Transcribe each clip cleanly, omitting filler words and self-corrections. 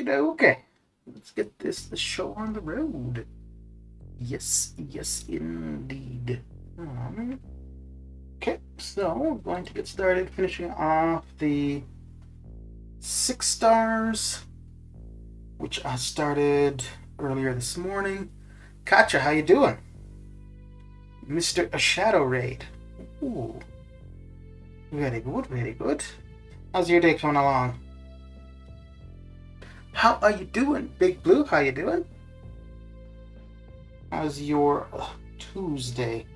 Okay, let's get the show on the road. Yes, indeed. Okay, so we're going to get started finishing off the 6 stars, which I started earlier this morning. Katja, how you doing? Mr. A Shadow Raid. Ooh. Very good. How's your day coming along? How are you doing, Big Blue? How you doing? How's your Tuesday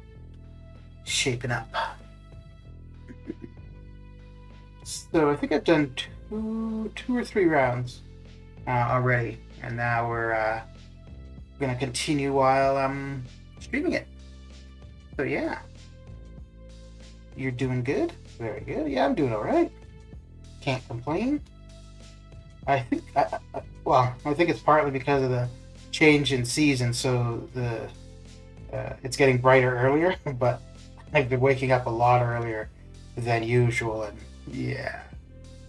shaping up? So I think I've done two or three rounds already, and now we're gonna continue while I'm streaming it. So yeah, you're doing good. Very good. Yeah, I'm doing all right. Can't complain. I think, I think it's partly because of the change in season, so it's getting brighter earlier, but I've been waking up a lot earlier than usual, and yeah.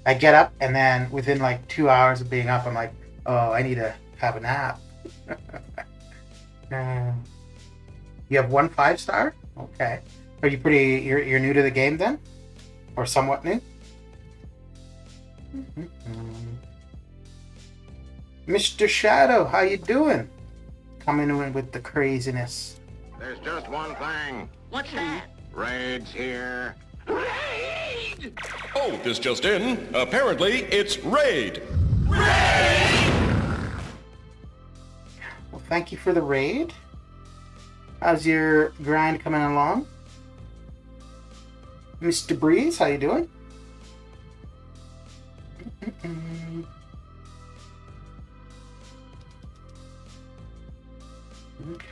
I get up, and then within like 2 hours of being up, I'm like, oh, I need to have a nap. You have 1 5-star? Okay. Are you you're new to the game then? Or somewhat new? Mr. Shadow, how you doing? Coming in with the craziness. There's just one thing. What's that? Raid's here. Raid! Oh, this just in. Apparently, it's Raid. Well, thank you for the raid. How's your grind coming along? Mr. Breeze, how you doing?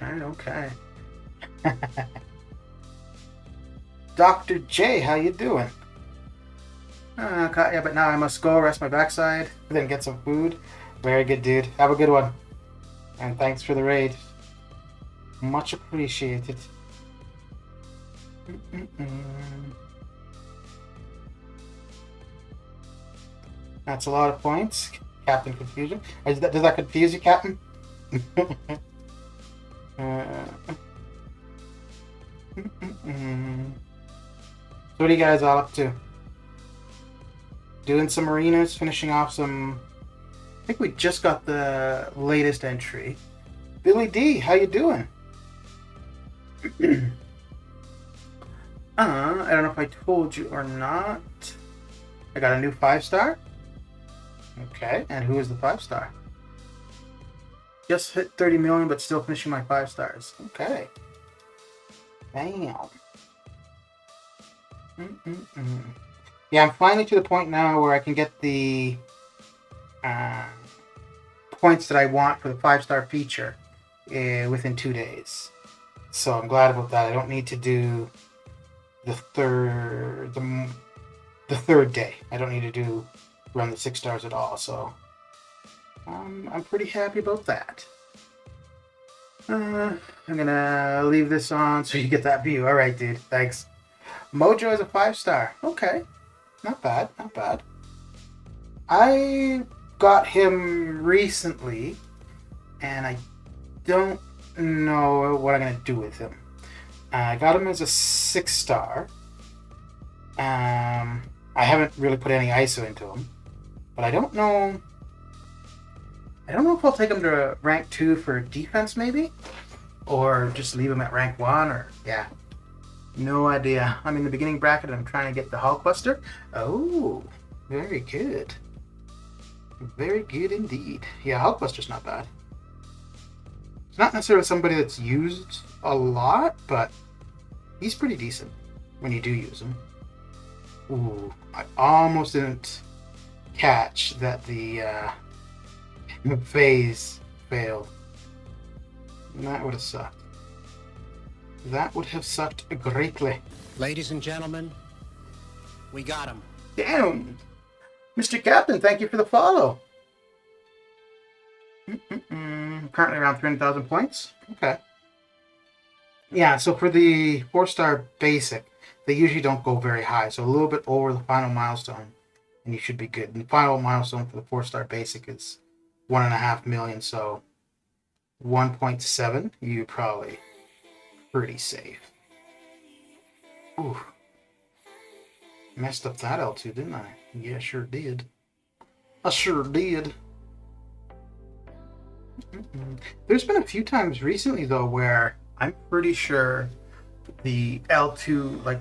Okay. Dr. J, how you doing? Yeah, but now I must go rest my backside, then get some food. Very good, dude. Have a good one. And thanks for the raid. Much appreciated. That's a lot of points. Captain Confusion. Does that confuse you, Captain? So what are you guys all up to? Doing some arenas, finishing off some... I think we just got the latest entry. Billy D, how you doing? I don't know if I told you or not. I got a new 5-star. Okay, and who is the 5-star? Just hit 30 million, but still finishing my 5 stars. Okay. Bam. Yeah, I'm finally to the point now where I can get the points that I want for the 5-star feature within 2 days. So I'm glad about that. I don't need to do the third day. I don't need to run the 6 stars at all. So I'm pretty happy about that. I'm gonna leave this on so you get that view. All right, dude. Thanks. Mojo is a 5-star. Okay, not bad. Not bad. I got him recently, and I don't know what I'm gonna do with him. I got him as a 6-star. I haven't really put any ISO into him, but I don't know if I'll take him to rank 2 for defense, maybe, or just leave him at rank 1, or yeah, no idea. I'm in the beginning bracket and I'm trying to get the Hulkbuster. Oh, very good. Very good indeed. Yeah, Hulkbuster's not bad. It's not necessarily somebody that's used a lot, but he's pretty decent when you do use him. Ooh, I almost didn't catch that the phase failed. That would have sucked. That would have sucked greatly. Ladies and gentlemen, we got him. Damn! Mr. Captain, thank you for the follow. Currently around 300,000 points. Okay. Yeah, so for the 4-star basic, they usually don't go very high. So a little bit over the final milestone, and you should be good. And the final milestone for the 4-star basic is 1.5 million. So 1.7, you're probably pretty safe. Ooh. Messed up that L2, didn't I? Yeah, sure did. I sure did. There's been a few times recently, though, where I'm pretty sure the L2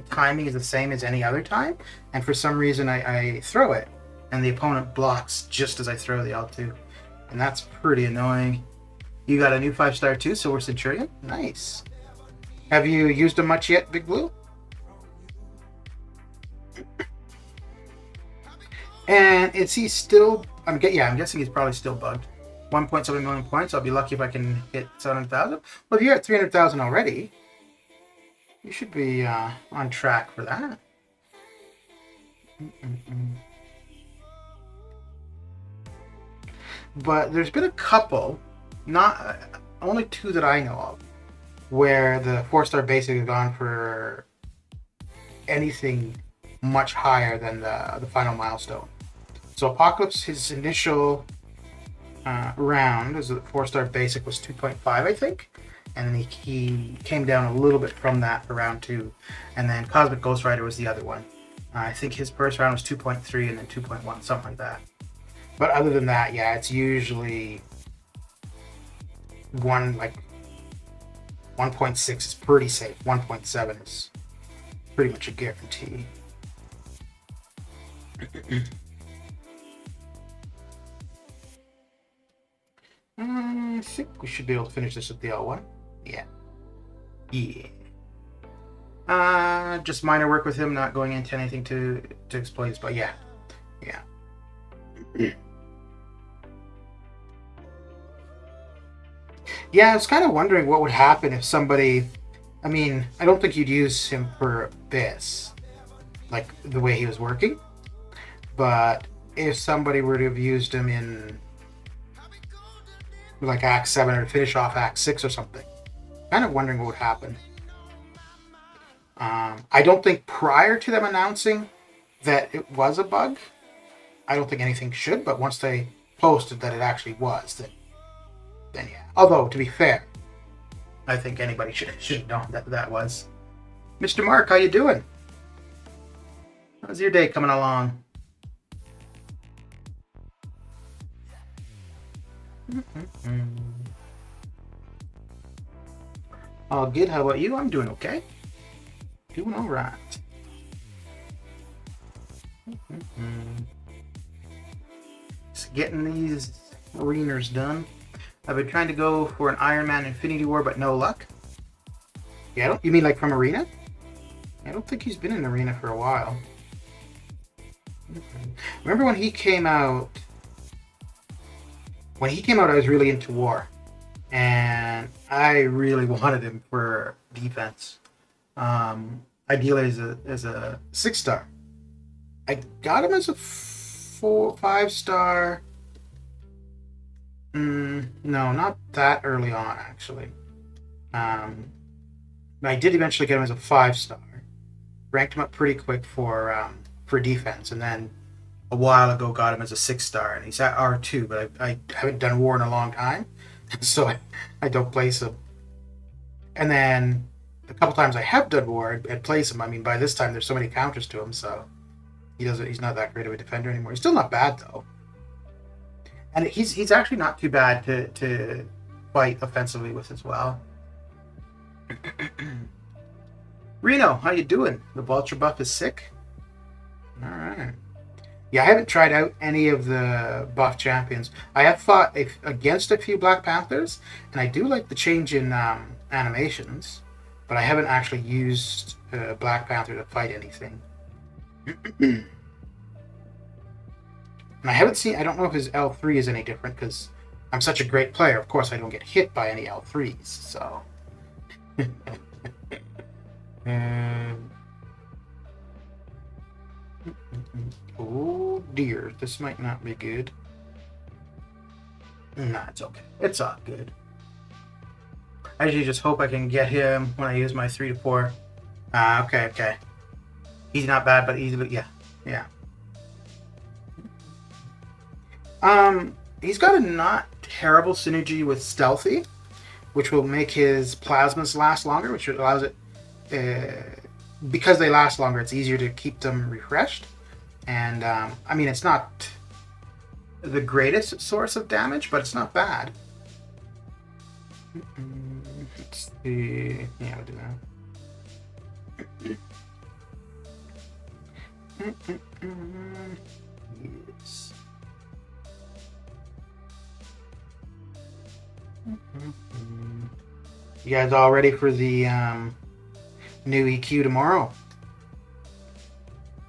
timing is the same as any other time, and for some reason I throw it, and the opponent blocks just as I throw the L2, and that's pretty annoying. You got a new 5-star too, so we're Centurion. Nice. Have you used him much yet, Big Blue? And is he still? I'm guessing he's probably still bugged. 1.7 million points. I'll be lucky if I can hit 700,000. Well, if you're at 300,000 already, you should be on track for that. But there's been a couple, not only 2 that I know of, where the 4-star basic has gone for anything much higher than the final milestone. So Apocalypse, his initial round as a 4-star basic was 2.5, I think, and then he came down a little bit from that for round 2, and then Cosmic Ghost Rider was the other one. I think his first round was 2.3 and then 2.1, something like that. But other than that, yeah, it's usually 1.6 is pretty safe. 1.7 is pretty much a guarantee. I think we should be able to finish this with the L1. Yeah. Just minor work with him, not going into anything to exploits, but yeah. Yeah, I was kind of wondering what would happen if somebody. I mean, I don't think you'd use him for this, like the way he was working. But if somebody were to have used him in like Act 7 or finish off Act 6 or something, kind of wondering what would happen. I don't think prior to them announcing that it was a bug, I don't think anything should, but once they posted that it actually was, then yeah. Although, to be fair, I think anybody should have known that was. Mr. Mark, how you doing? How's your day coming along? All good. How about you? I'm doing okay. Doing all right. Just getting these arenas done. I've been trying to go for an Iron Man Infinity War, but no luck. Yeah, you mean like from Arena? I don't think he's been in Arena for a while. Remember when he came out? When he came out, I was really into War, and I really wanted him for defense. Ideally as a 6-star. I got him as a 5-star. No, not that early on, actually. I did eventually get him as a 5-star. Ranked him up pretty quick for defense, and then a while ago got him as a 6-star, and he's at R2, but I haven't done War in a long time, so I don't place him. And then a couple times I have done War, I'd place him. I mean, by this time there's so many counters to him, so he's not that great of a defender anymore. He's still not bad though, and he's actually not too bad to fight offensively with as well. Reno, how you doing? The Vulture buff is sick. All right. Yeah, I haven't tried out any of the buff champions. I have fought against a few Black Panthers, and I do like the change in animations, but I haven't actually used Black Panther to fight anything. And I haven't seen, I don't know if his L3 is any different, because I'm such a great player. Of course, I don't get hit by any L3s, so... Oh dear, this might not be good. Nah, it's okay. It's all good. I usually just hope I can get him when I use my 3 to 4. Okay. He's not bad, but easily, yeah. He's got a not terrible synergy with Stealthy, which will make his plasmas last longer, which allows it, because they last longer, it's easier to keep them refreshed. And, I mean, it's not the greatest source of damage, but it's not bad. Let's see. Yeah, we'll do that. Yes. You guys all ready for the new EQ tomorrow?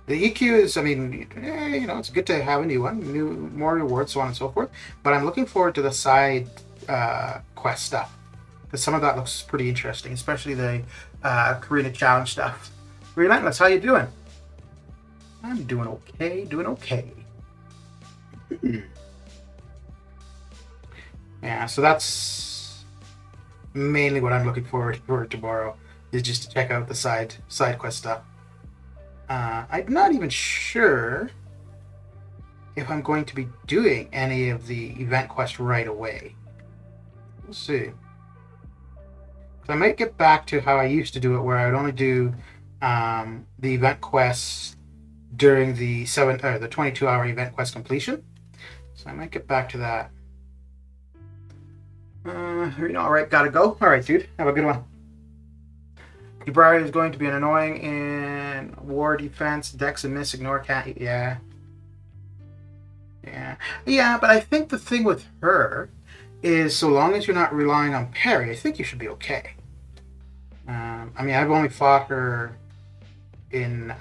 The EQ is, I mean, it's good to have a new one, more rewards, so on and so forth. But I'm looking forward to the side quest stuff, because some of that looks pretty interesting, especially the Karina Challenge stuff. Relentless, how you doing? I'm doing okay. Yeah, so that's mainly what I'm looking forward for tomorrow, is just to check out the side quest stuff. I'm not even sure if I'm going to be doing any of the event quest right away. We'll see. So I might get back to how I used to do it, where I would only do the event quests during the 22-hour event quest completion. So I might get back to that. All right, gotta go. All right, dude, have a good one. Ibrari is going to be an annoying in war defense, dex and miss, ignore cat. Yeah, but I think the thing with her is, so long as you're not relying on parry, I think you should be okay. I mean, I've only fought her in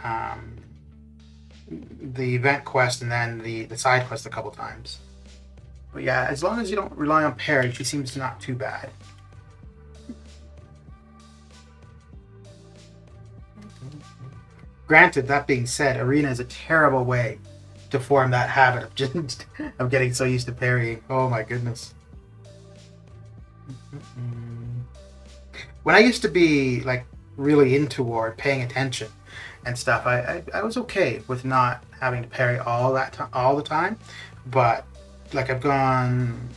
the event quest and then the side quest a couple times. But yeah, as long as you don't rely on parry, she seems not too bad. Granted, that being said, Arena is a terrible way to form that habit of just of getting so used to parrying. Oh my goodness. When I used to be like really into war, paying attention and stuff, I was okay with not having to parry all the time. But like I've gone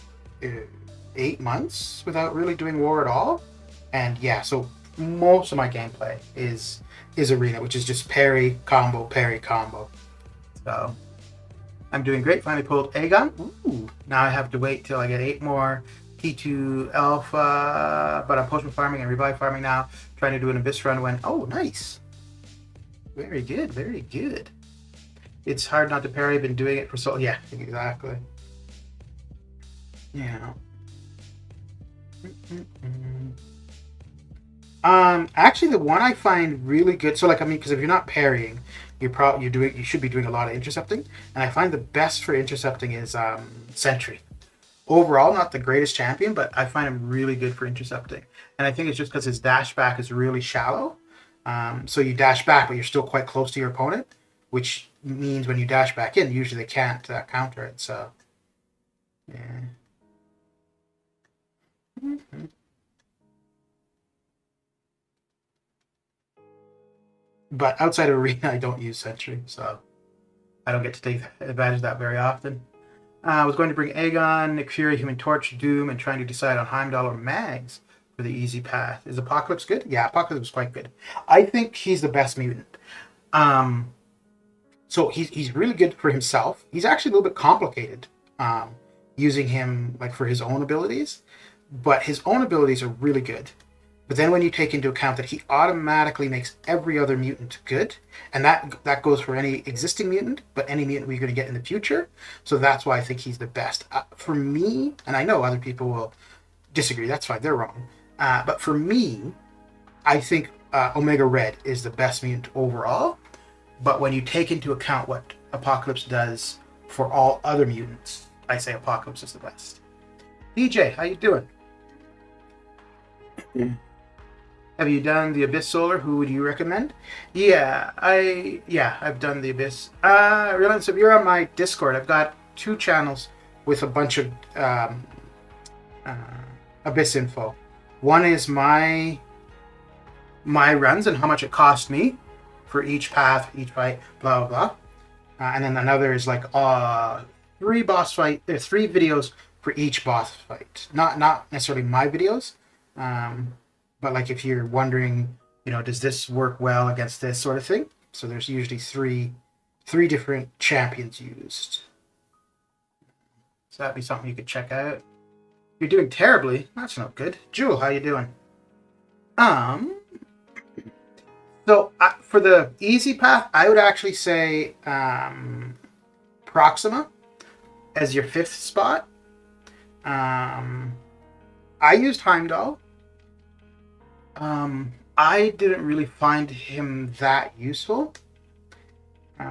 8 months without really doing war at all, and yeah, so most of my gameplay is Arena, which is just parry combo, parry combo. So I'm doing great. Finally pulled Aegon. Ooh, now I have to wait till I get 8 more T2 Alpha, but I'm potion farming and revive farming now, trying to do an Abyss run when, oh, nice. Very good, very good. It's hard not to parry, been doing it for so, yeah, exactly. Yeah. Actually, the one I find really good, so like, I mean, because if you're not parrying, you should be doing a lot of intercepting, and I find the best for intercepting is Sentry. Overall, not the greatest champion, but I find him really good for intercepting. And I think it's just because his dash back is really shallow. So you dash back, but you're still quite close to your opponent, which means when you dash back in, usually they can't counter it. So, yeah. Mm-hmm. But outside of Arena, I don't use Sentry, so I don't get to take advantage of that very often. I was going to bring Aegon, Nick Fury, Human Torch, Doom, and trying to decide on Heimdall or Mags for the easy path. Is Apocalypse good? Yeah, Apocalypse is quite good. I think he's the best mutant. So he's really good for himself. He's actually a little bit complicated using him like for his own abilities, but his own abilities are really good. But then when you take into account that he automatically makes every other mutant good, and that goes for any existing mutant, but any mutant we're going to get in the future. So that's why I think he's the best. For me, and I know other people will disagree, that's fine, they're wrong. But for me, I think Omega Red is the best mutant overall. But when you take into account what Apocalypse does for all other mutants, I say Apocalypse is the best. DJ, how you doing? Have you done the Abyss Solar? Who would you recommend? Yeah, I've done the Abyss. Realize if you're on my Discord, I've got 2 channels with a bunch of Abyss info. One is my runs and how much it cost me for each path, each fight, blah blah blah. And then another is like 3 boss fight. There's 3 videos for each boss fight. Not necessarily my videos. But like if you're wondering, does this work well against this sort of thing? So there's usually three different champions used. So that'd be something you could check out. You're doing terribly. That's not good. Jewel, how you doing? So for the easy path, I would actually say Proxima as your 5th spot. I used Heimdall. I didn't really find him that useful. If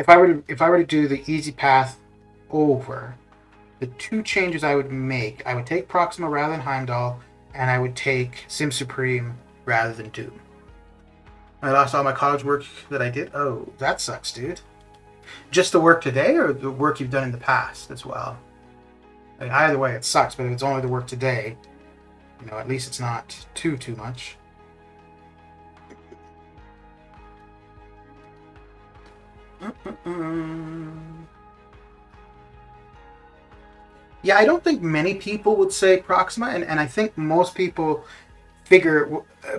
I were to do the easy path over, the 2 changes I would make, I would take Proxima rather than Heimdall, and I would take Sim Supreme rather than Doom. I lost all my college work that I did. Oh, that sucks, dude. Just the work today, or the work you've done in the past as well? Like, either way, it sucks. But if it's only the work today, at least it's not too much. Yeah, I don't think many people would say Proxima, and I think most people figure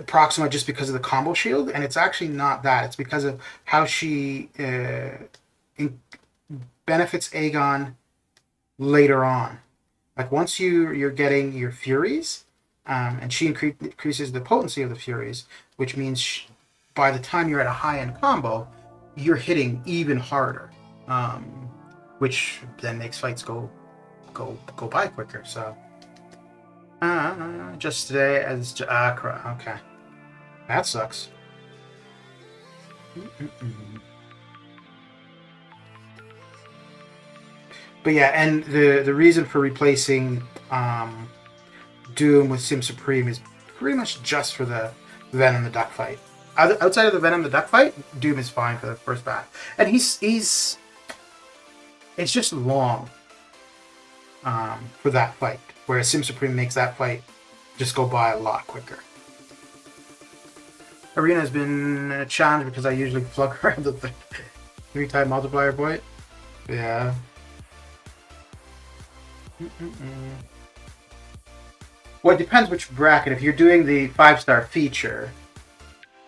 Proxima just because of the combo shield, and it's actually not that. It's because of how she benefits Aegon later on. Like once you're getting your Furies, and she increases the potency of the Furies, which means by the time you're at a high-end combo, you're hitting even harder, which then makes fights go by quicker. So just today as okay, that sucks. But yeah, and the reason for replacing Doom with Sim Supreme is pretty much just for the Venom the Duck fight. Outside of the Venom the Duck fight, Doom is fine for the first battle. And he's it's just long for that fight, whereas Sim Supreme makes that fight just go by a lot quicker. Arena has been a challenge because I usually plug around the 3-time multiplier point. Yeah. Well, it depends which bracket. If you're doing the 5-star feature,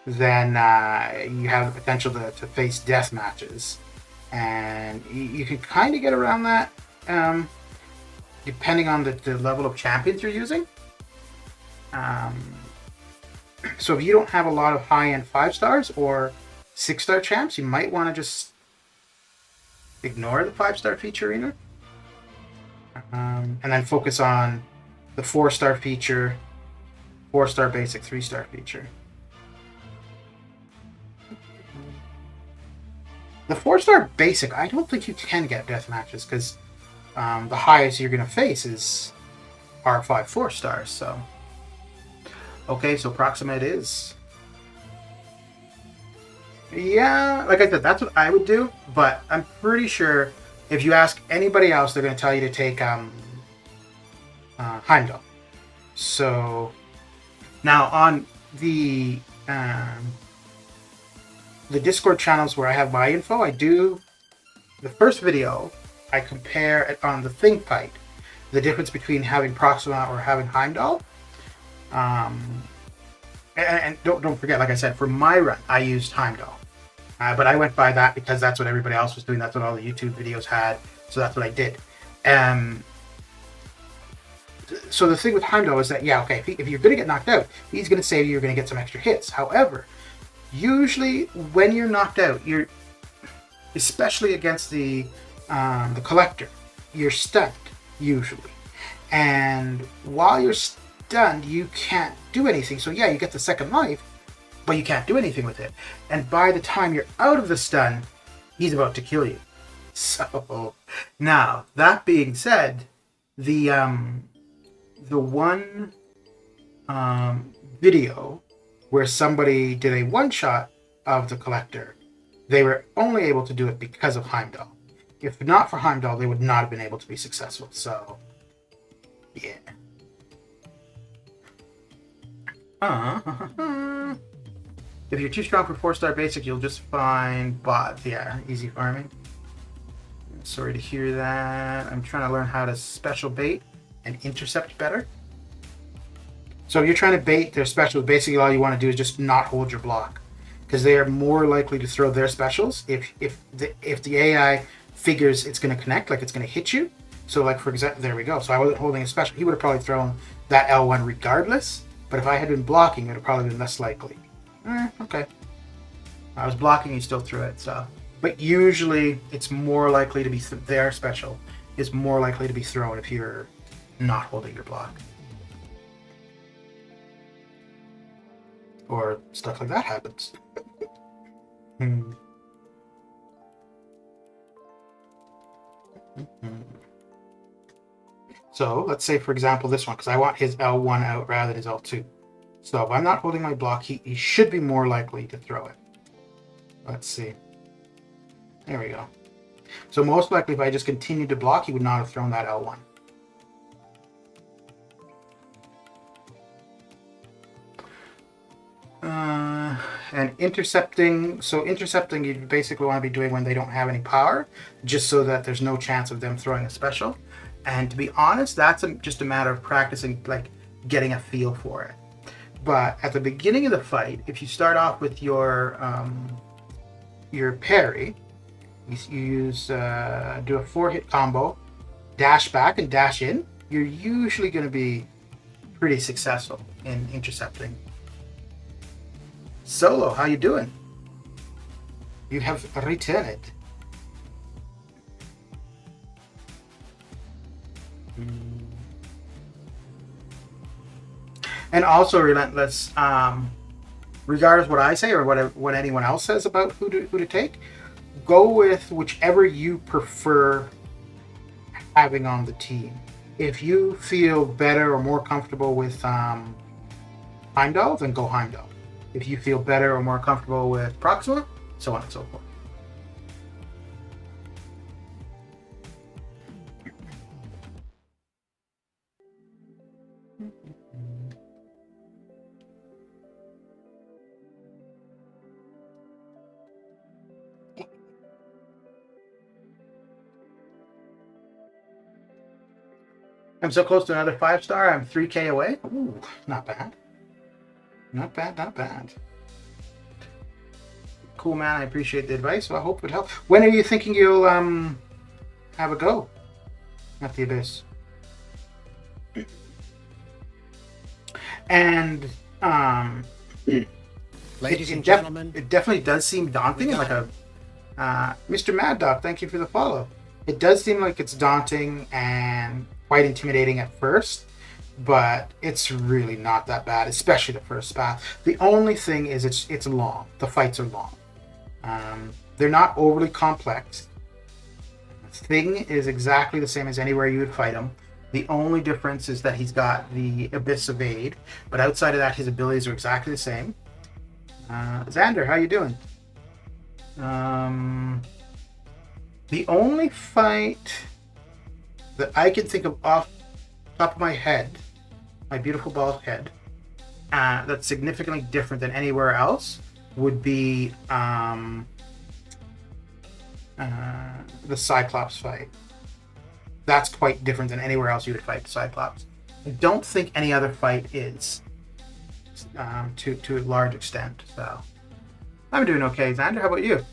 then you have the potential to face death matches. And you can kind of get around that depending on the level of champions you're using. So if you don't have a lot of high-end 5-stars or 6-star champs, you might want to just ignore the 5-star feature either. And then focus on the 4-star feature, 4-star basic, 3-star feature. The 4-star basic, I don't think you can get death matches because the highest you're going to face is R5 4-stars. So, okay, so Proxima it is. Yeah, like I said, that's what I would do. But I'm pretty sure if you ask anybody else, they're going to tell you to take Heimdall. So now on the Discord channels where I have my info, I do the first video. I compare it on the Thing fight, the difference between having Proxima or having Heimdall. And don't forget, like I said, for my run, I used Heimdall. But I went by that because that's what everybody else was doing. That's what all the YouTube videos had. So that's what I did. So the thing with Heimdall is that, yeah, okay, if you're going to get knocked out, he's going to save you. You're going to get some extra hits. However, usually when you're knocked out, you're, especially against the Collector, you're stunned, usually. And while you're stunned, you can't do anything. So yeah, you get the second life, but you can't do anything with it. And by the time you're out of the stun, he's about to kill you. So now, that being said, the one video where somebody did a one-shot of the Collector, they were only able to do it because of Heimdall. If not for Heimdall, they would not have been able to be successful. So, yeah. If you're too strong for 4-star basic, you'll just find bots. Yeah, easy farming. Sorry to hear that. I'm trying to learn how to special bait and intercept better. So if you're trying to bait their specials, basically all you want to do is just not hold your block, because they are more likely to throw their specials if the AI figures it's going to connect, like it's going to hit you. So like, for example, there we go. So I wasn't holding a special. He would have probably thrown that L1 regardless, but if I had been blocking, it would have probably been less likely. Okay. I was blocking, he still threw it, so. But usually it's more likely to be, their special is more likely to be thrown if you're not holding your block. Or stuff like that happens. So let's say, for example, this one, because I want his L1 out rather than his L2. So if I'm not holding my block, he should be more likely to throw it. Let's see. There we go. So most likely if I just continued to block, he would not have thrown that L1. And intercepting, so intercepting you basically want to be doing when they don't have any power, just so that there's no chance of them throwing a special. And to be honest, that's just a matter of practicing, like getting a feel for it. But at the beginning of the fight, if you start off with your parry, you use do a 4-hit combo, dash back and dash in, you're usually going to be pretty successful in intercepting. Solo, how you doing? You have returned. And also, Relentless, regardless what I say or what anyone else says about who to take, go with whichever you prefer having on the team. If you feel better or more comfortable with Heimdall, then go Heimdall. If you feel better or more comfortable with Proxima, so on and so forth. I'm so close to another 5-star. I'm 3K away. Ooh, not bad. Not bad, not bad. Cool, man. I appreciate the advice. So I hope it helps. When are you thinking you'll have a go at the Abyss? And Ladies and gentlemen, it definitely does seem daunting. Like Mr. Mad Dog, thank you for the follow. It does seem like it's daunting and quite intimidating at first, but it's really not that bad, especially the first path. The only thing is it's long. The fights are long. They're not overly complex. The thing is exactly the same as anywhere you would fight him. The only difference is that he's got the Abyss Evade, but outside of that, his abilities are exactly the same. Xander, how you doing? The only fight that I can think of off the top of my head, my beautiful bald head, that's significantly different than anywhere else would be the Cyclops fight. That's quite different than anywhere else you would fight Cyclops. I don't think any other fight is to a large extent. So I'm doing okay, Xander. How about you?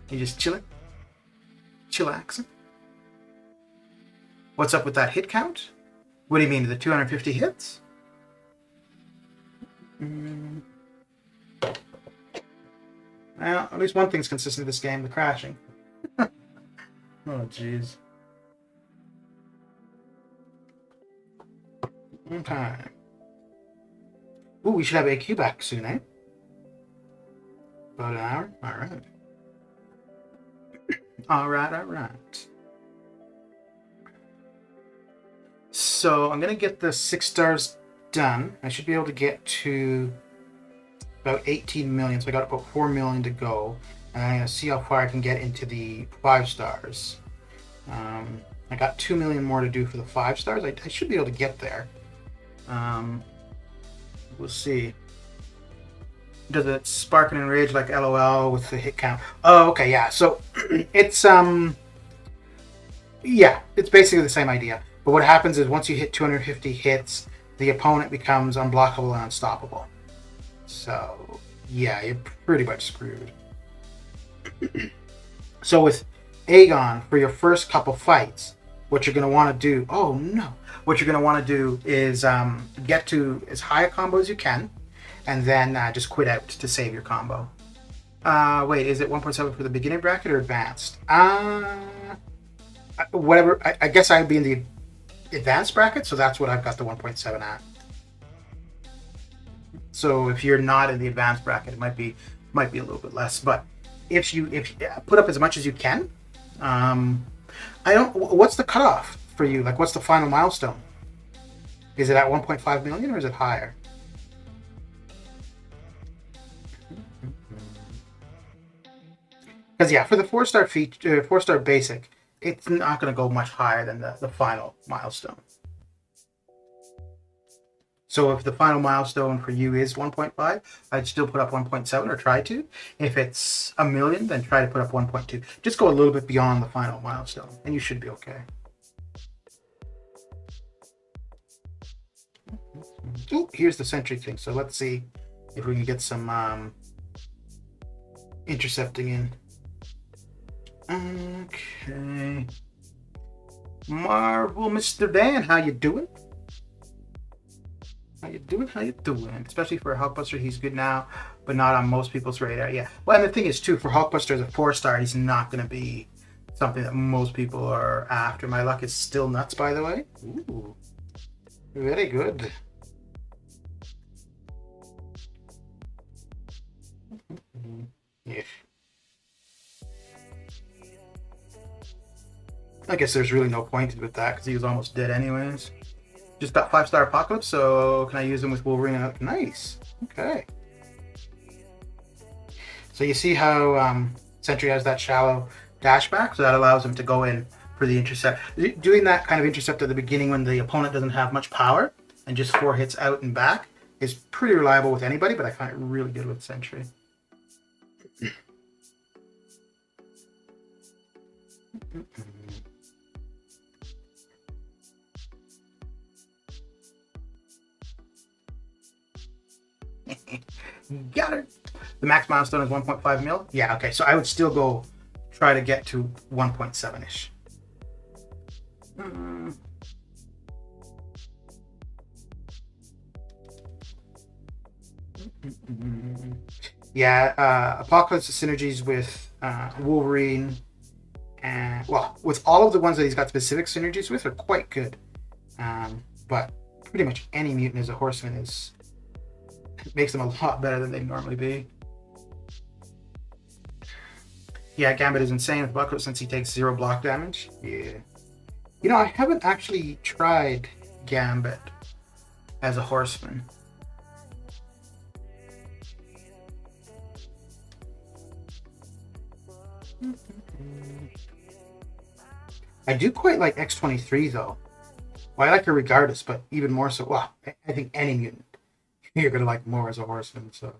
You just chilling? Chillaxing? What's up with that hit count? What do you mean, the 250 hits? Well, at least one thing's consistent in this game, the crashing. Oh, jeez. Okay. Ooh, we should have AQ back soon, eh? About an hour? Alright. Alright. So, I'm gonna get the 6 stars done. I should be able to get to about 18 million, so I got about 4 million to go. And I'm gonna see how far I can get into the 5 stars. I got 2 million more to do for the 5 stars. I should be able to get there. We'll see. Does it spark and enrage like LOL with the hit count? Oh, okay, yeah. So it's yeah, it's basically the same idea. But what happens is once you hit 250 hits, the opponent becomes unblockable and unstoppable. So yeah, you're pretty much screwed. So with Aegon, for your first couple fights, what you're going to want to do, oh no, what you're going to want to do is get to as high a combo as you can, and then just quit out to save your combo. Wait, is it 1.7 for the beginning bracket or advanced? Whatever, I guess I'd be in the advanced bracket, so that's what I've got the 1.7 at. So if you're not in the advanced bracket, it might be a little bit less, but if you put up as much as you can, what's the cutoff for you? Like, what's the final milestone? Is it at 1.5 million or is it higher? Because yeah, for the 4-star feature, 4-star basic, it's not going to go much higher than the final milestone. So if the final milestone for you is 1.5, I'd still put up 1.7 or try to. If it's a million, then try to put up 1.2. Just go a little bit beyond the final milestone, and you should be okay. Ooh, here's the sentry thing. So let's see if we can get some intercepting in. Okay. Marvel, Mr. Dan, how you doing? How you doing? Especially for a Hulkbuster, he's good now, but not on most people's radar. Yeah. Well, and the thing is, too, for Hulkbuster as a 4-star, he's not going to be something that most people are after. My luck is still nuts, by the way. Ooh. Very good. Yes. I guess there's really no point with that because he was almost dead anyways. Just got 5-star Apocalypse, so can I use him with Wolverine? Nice. Okay. So you see how Sentry has that shallow dashback, so that allows him to go in for the intercept. Doing that kind of intercept at the beginning when the opponent doesn't have much power and just 4 hits out and back is pretty reliable with anybody, but I find it really good with Sentry. Got it. The max milestone is 1.5 mil. Yeah, okay. So I would still go try to get to 1.7-ish. Yeah, Apocalypse synergies with Wolverine, and well, with all of the ones that he's got specific synergies with are quite good. But pretty much any mutant as a horseman makes them a lot better than they'd normally be. Yeah, Gambit is insane with Apocalypse since he takes 0 block damage. Yeah. You know, I haven't actually tried Gambit as a horseman. I do quite like X-23 though. Well, I like her regardless, but even more so. Well, I think any mutant you're gonna like more as a horseman. So.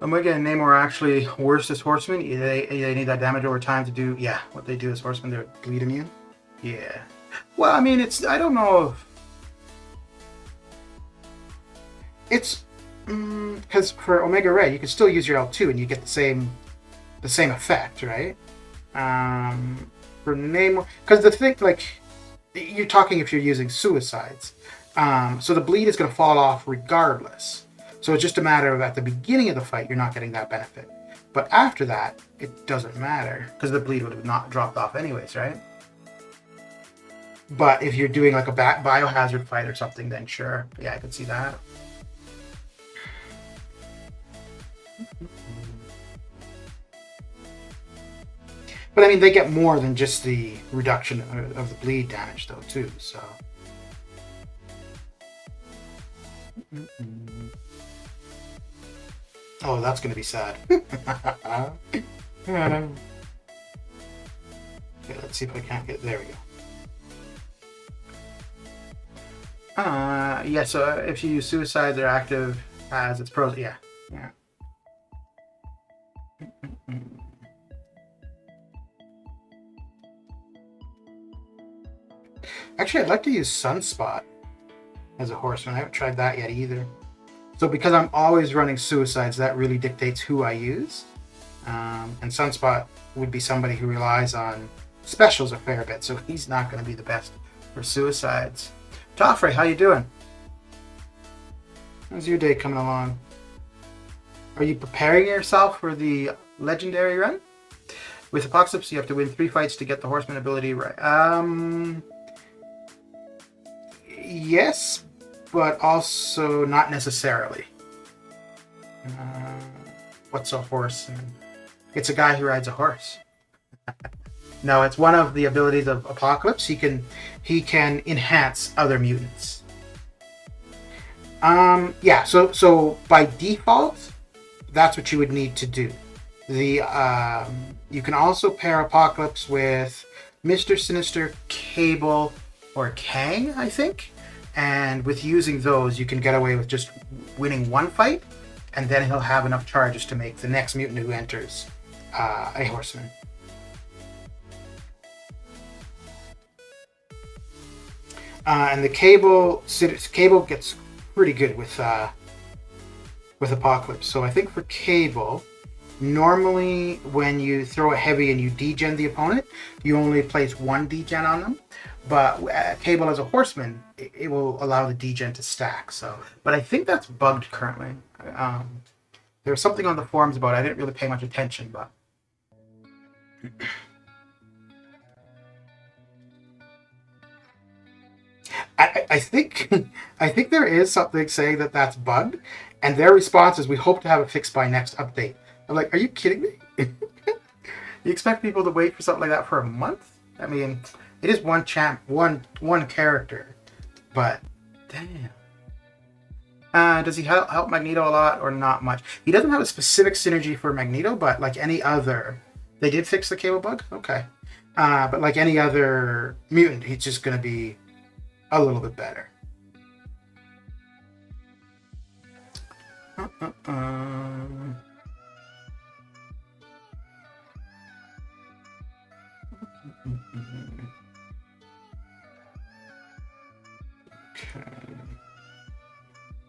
Omega and Namor are actually worse as horsemen. They need that damage over time to do, yeah, what they do as horsemen. They're bleed immune. Yeah. Well, I mean, I don't know if... It's... Because for Omega Ray, you can still use your L2 and you get the same effect, right? For Namor... Because the thing, like, you're talking if you're using suicides. So the bleed is going to fall off regardless. So it's just a matter of at the beginning of the fight, you're not getting that benefit. But after that, it doesn't matter because the bleed would have not dropped off anyways, right? But if you're doing like a biohazard fight or something, then sure. Yeah, I could see that. But I mean, they get more than just the reduction of the bleed damage though, too, so... Oh, that's going to be sad. Okay, let's see if I can't get... There we go. Yeah, so if you use suicide, they're active as its pros. Yeah. Actually, I'd like to use Sunspot as a horseman. I haven't tried that yet either. So because I'm always running suicides, that really dictates who I use. And Sunspot would be somebody who relies on specials a fair bit, so he's not going to be the best for suicides. Toffrey, how you doing? How's your day coming along? Are you preparing yourself for the legendary run? With Apocalypse, you have to win 3 fights to get the horseman ability right. Yes, but also not necessarily. What's a horse? It's a guy who rides a horse. No, it's one of the abilities of Apocalypse. He can enhance other mutants. Yeah, so by default, that's what you would need to do. You can also pair Apocalypse with Mr. Sinister, Cable, or Kang, I think. And with using those, you can get away with just winning 1 fight, and then he'll have enough charges to make the next mutant who enters a horseman. And the Cable gets pretty good with Apocalypse. So I think for Cable, normally when you throw a heavy and you degen the opponent, you only place 1 degen on them. But Cable as a horseman, it will allow the degen to stack. So, but I think that's bugged currently. There was something on the forums about it. I didn't really pay much attention, but I think there is something saying that that's bugged, And their response is, we hope to have it fixed by next update. I'm like, are you kidding me? You expect people to wait for something like that for a month? I mean, it is one character, but damn. Does he help Magneto a lot or not much? He doesn't have a specific synergy for Magneto, but like any other, they did fix the cable bug. Okay, but like any other mutant, he's just gonna be a little bit better. Okay.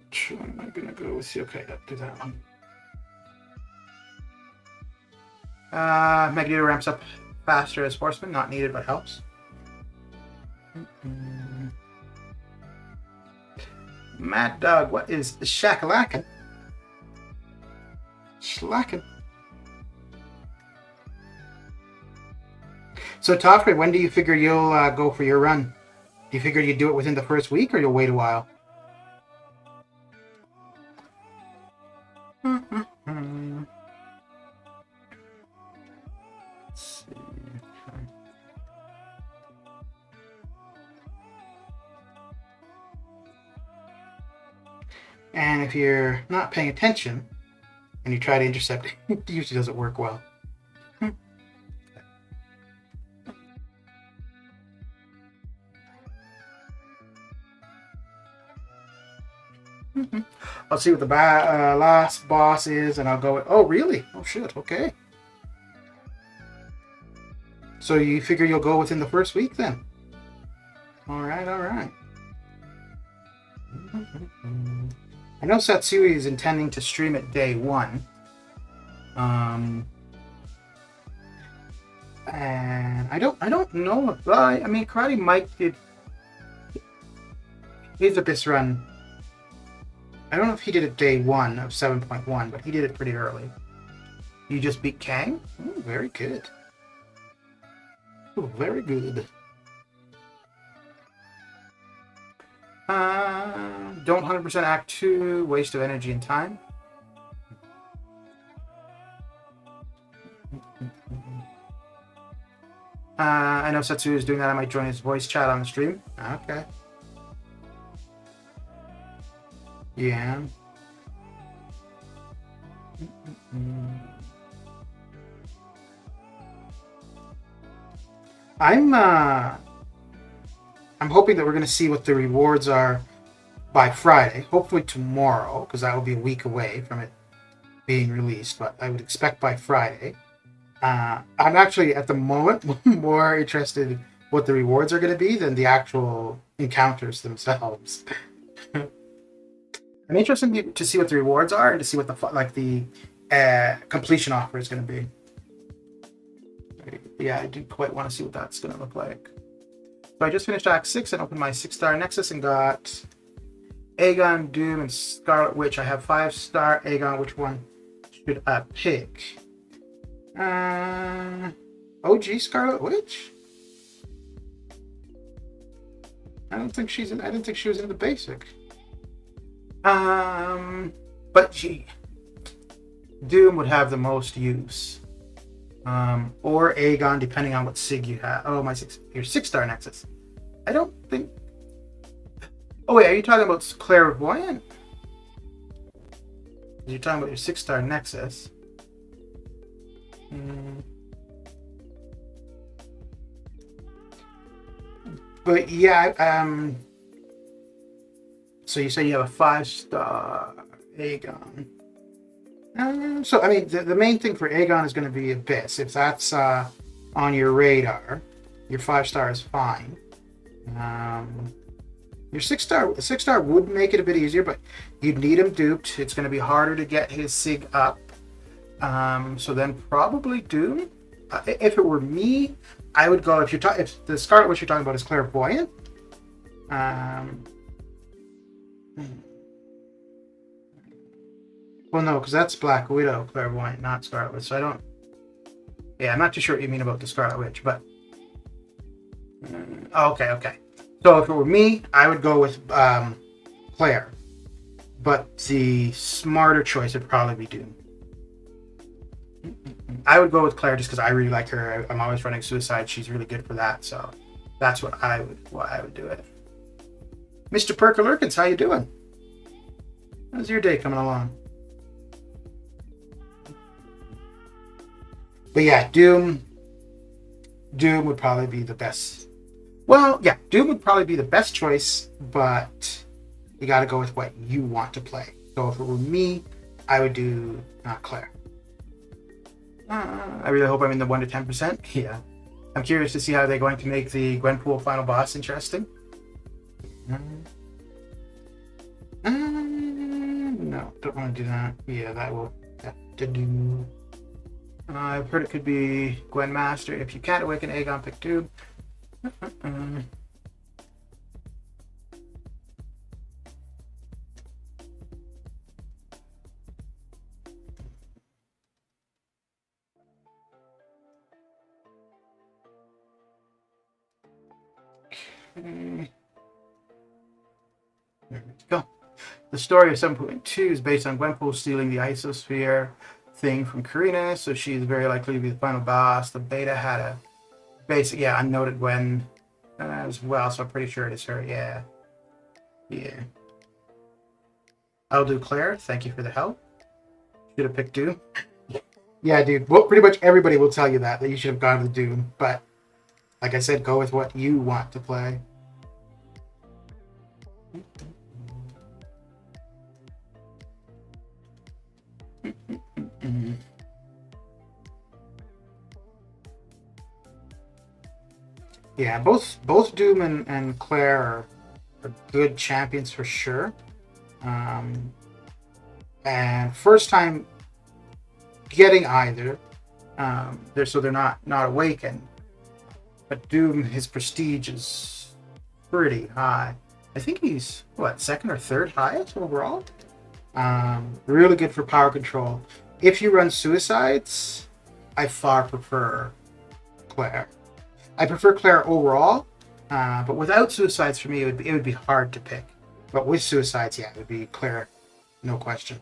Which one am I gonna go with? Okay, up to that one. Magneto ramps up faster as Horseman, not needed but helps. Mad Dog, what is shakalackin'? Slackin'. So Tofre, when do you figure you'll go for your run? Do you figure you do it within the first week, or you'll wait a while? Let's see. Okay. And if you're not paying attention and you try to intercept it, it usually doesn't work well. I'll see what the last boss is, and I'll go. Oh, really? Oh, shit. Okay. So you figure you'll go within the first week, then? All right, all right. I know Satsui is intending to stream it day one. And I don't know if I mean Karate Mike did his Abyss run. I don't know if he did it day one of 7.1, but he did it pretty early. You just beat Kang? Ooh, very good. Ooh, very good. Don't 100% Act 2, waste of energy and time. I know Satsu is doing that. I might join his voice chat on the stream. Okay. Yeah. I'm hoping that we're going to see what the rewards are by Friday. Hopefully tomorrow, because that will be a week away from it being released. But I would expect by Friday. I'm actually at the moment more interested in what the rewards are going to be than the actual encounters themselves. I'm interested to see what the rewards are and to see what the completion offer is going to be. Yeah, I do quite want to see what that's going to look like. So I just finished Act 6 and opened my 6-star Nexus and got Aegon, Doom, and Scarlet Witch. I have 5-star Aegon. Which one should I pick? OG Scarlet Witch? I didn't think she was in the basic. But Doom would have the most use. Or Aegon, depending on what SIG you have. Oh, your 6-star Nexus. I don't think. Oh wait, are you talking about Clairvoyant? You're talking about your 6-star Nexus. But yeah, so you say you have a 5-star Aegon. So I mean, the main thing for Aegon is going to be Abyss. If that's on your radar, your 5-star is fine. Your 6-star would make it a bit easier, but you'd need him duped. It's going to be harder to get his SIG up. So then probably Doom. If it were me, I would go. If the Scarlet Witch you're talking about is Clairvoyant. Well, no, because that's Black Widow, Clairvoyant, not Scarlet Witch. So I don't. Yeah, I'm not too sure what you mean about the Scarlet Witch, but. Okay. So if it were me, I would go with Claire. But the smarter choice would probably be Doom. I would go with Claire just because I really like her. I'm always running Suicide. She's really good for that. So that's what I would do it. Mr. Perkalurkins, how you doing? How's your day coming along? But yeah, Doom would probably be the best. Well, yeah, Doom would probably be the best choice, but you got to go with what you want to play. So if it were me, I would do Claire. I really hope I'm in the 1 to 10%. Yeah. I'm curious to see how they're going to make the Gwenpool final boss interesting. No, don't want to do that. Yeah, that will have to do. I've heard it could be Gwen Master. If you can't awaken Aegon, pick Doom. Okay. There we go. The story of 7.2 is based on Gwenpool stealing the isosphere thing from Karina, so she's very likely to be the final boss. The beta had a basic, unnoted Gwen as well, so I'm pretty sure it is her. Yeah. I'll do Claire. Thank you for the help. Should have picked Doom. Yeah, dude. Well, pretty much everybody will tell you that you should have gone with Doom, but like I said, go with what you want to play. Yeah, both Doom and Claire are good champions for sure. And first time getting either, they're not awakened. But Doom, his prestige is pretty high. I think he's second or third highest overall. Really good for power control. If you run Suicides, I far prefer Claire. I prefer Claire overall, but without Suicides for me, it would be hard to pick. But with Suicides, yeah, it would be Claire, no question.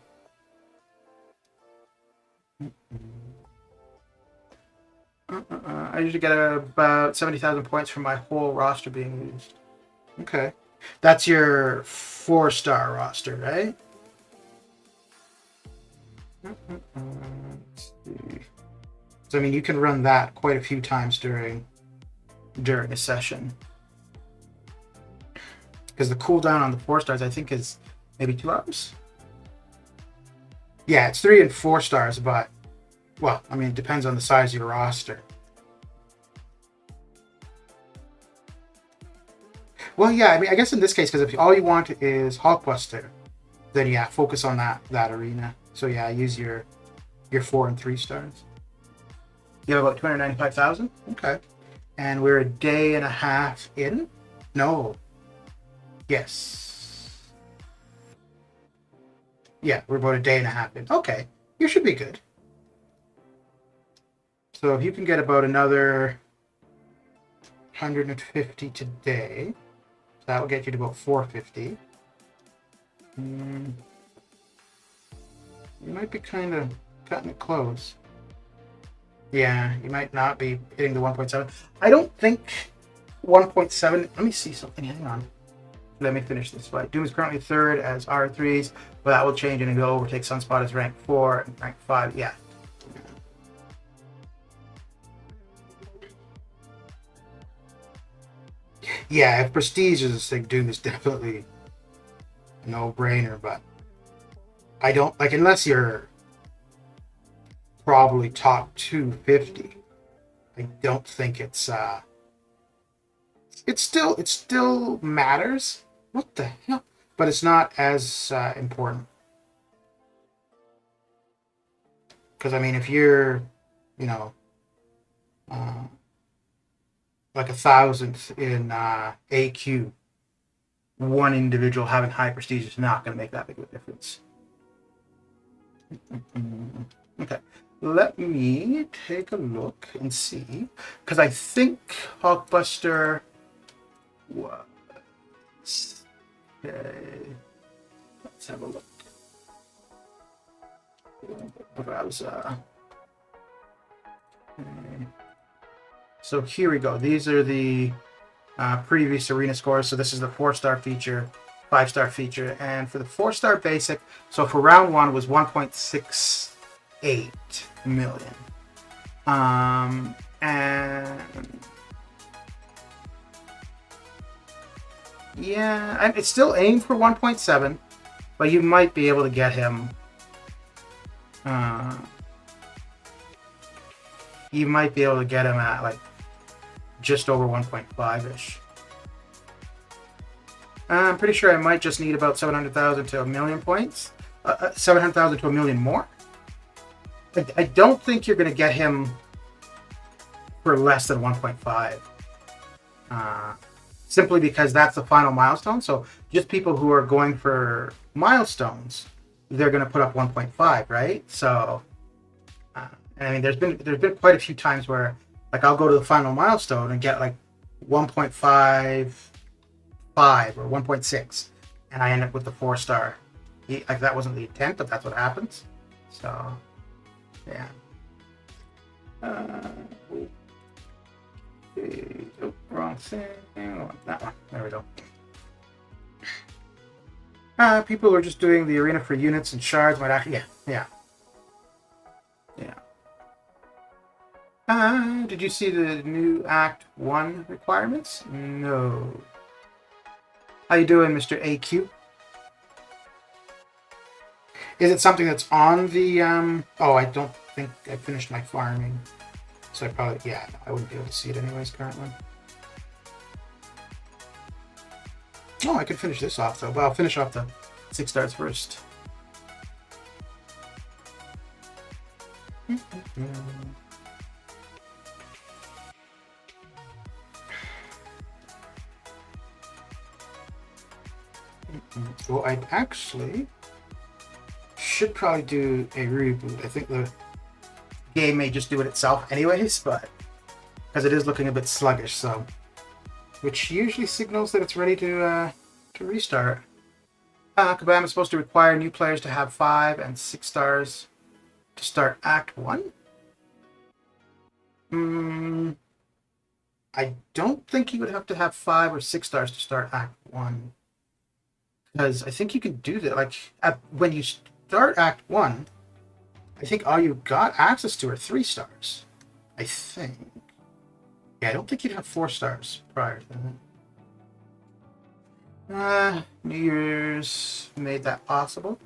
I usually get about 70,000 points from my whole roster being used. Okay. That's your 4-star roster, right? Let's see. So, I mean, you can run that quite a few times during a session. Because the cooldown on the 4-stars, I think, is maybe 2 hours? Yeah, it's 3 and 4 stars, but, well, I mean, it depends on the size of your roster. Well, yeah, I mean, I guess in this case, because if all you want is Hulkbuster, then yeah, focus on that arena. So yeah, use your 4 and 3 stars. You have about 295,000? Okay. And we're a day and a half in? No. Yes. Yeah, we're about a day and a half in. Okay. You should be good. So if you can get about another 150 today, that will get you to about 450. You might be kind of cutting it close. Yeah, you might not be hitting the 1.7. I don't think 1.7... Let me see something. Hang on. Let me finish this fight. Doom is currently 3rd as R3s, but that will change and he'll overtake Sunspot as rank 4 and rank 5. Yeah. Yeah, if Prestige is a thing, Doom is definitely a no-brainer, but I don't... Like, unless you're probably top 250, I don't think it's... It still matters. What the hell? But it's not as important. Because, I mean, if you're, like 1,000th in AQ, one individual having high prestige is not going to make that big of a difference. Okay, let me take a look and see. Because I think Hulkbuster was... Okay. Let's Let's have a look. Browser. Okay. So here we go. These are the previous arena scores. So this is the 4-star feature, 5-star feature, and for the 4-star basic, so for round 1 was 1.68 million. And yeah, it's still aimed for 1.7, but you might be able to get him. You might be able to get him at like just over 1.5-ish. I'm pretty sure I might just need about 700,000 to a million points. 700,000 to a million more. I don't think you're going to get him for less than 1.5. Simply because that's the final milestone. So just people who are going for milestones, they're going to put up 1.5, right? So, I mean, there's been quite a few times where, like, I'll go to the final milestone and get like 1.55 or 1.6, and I end up with the 4-star. Like, that wasn't the intent, but that's what happens. So, yeah. Okay. Oh, wrong thing. Oh, that one. There we go. People who are just doing the arena for units and shards might actually, yeah. Did you see the new Act 1 requirements? No. How you doing, Mr. AQ? Is it something that's on the, oh, I don't think I finished my farming. So I probably, yeah, I wouldn't be able to see it anyways currently. Oh, I could finish this off though, but I'll finish off the 6 stars first. Well, I actually should probably do a reboot. I think the game may just do it itself anyways, but because it is looking a bit sluggish, so which usually signals that it's ready to restart. Kabam is supposed to require new players to have 5 and 6 stars to start Act 1. I don't think you would have to have 5 or 6 stars to start Act 1. Because I think you can do that. Like, when you start Act 1, I think all you got access to are 3 stars. I think. Yeah, I don't think you'd have 4 stars prior to that. New Year's made that possible.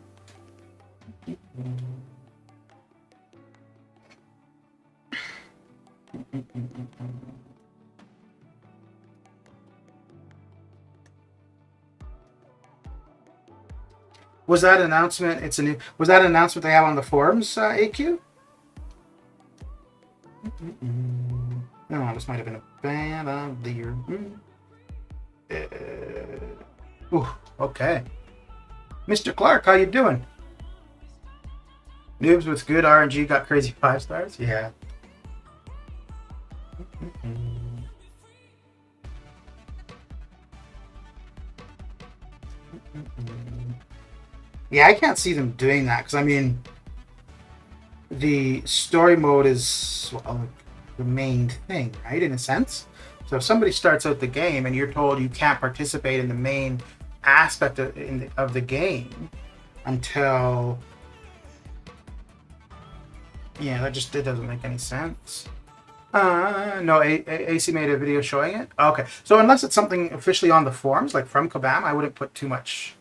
Was that an announcement? Was that an announcement they have on the forums, AQ? No, this might have been a bad idea. Ooh, okay. Mr. Clark, how you doing? Noobs with good RNG got crazy 5 stars? Yeah. Yeah, I can't see them doing that because, I mean, the story mode is, well, the main thing, right, in a sense. So if somebody starts out the game and you're told you can't participate in the main aspect of the game until... Yeah, it doesn't make any sense. No, AC made a video showing it? Okay, so unless it's something officially on the forums, like from Kabam, I wouldn't put too much...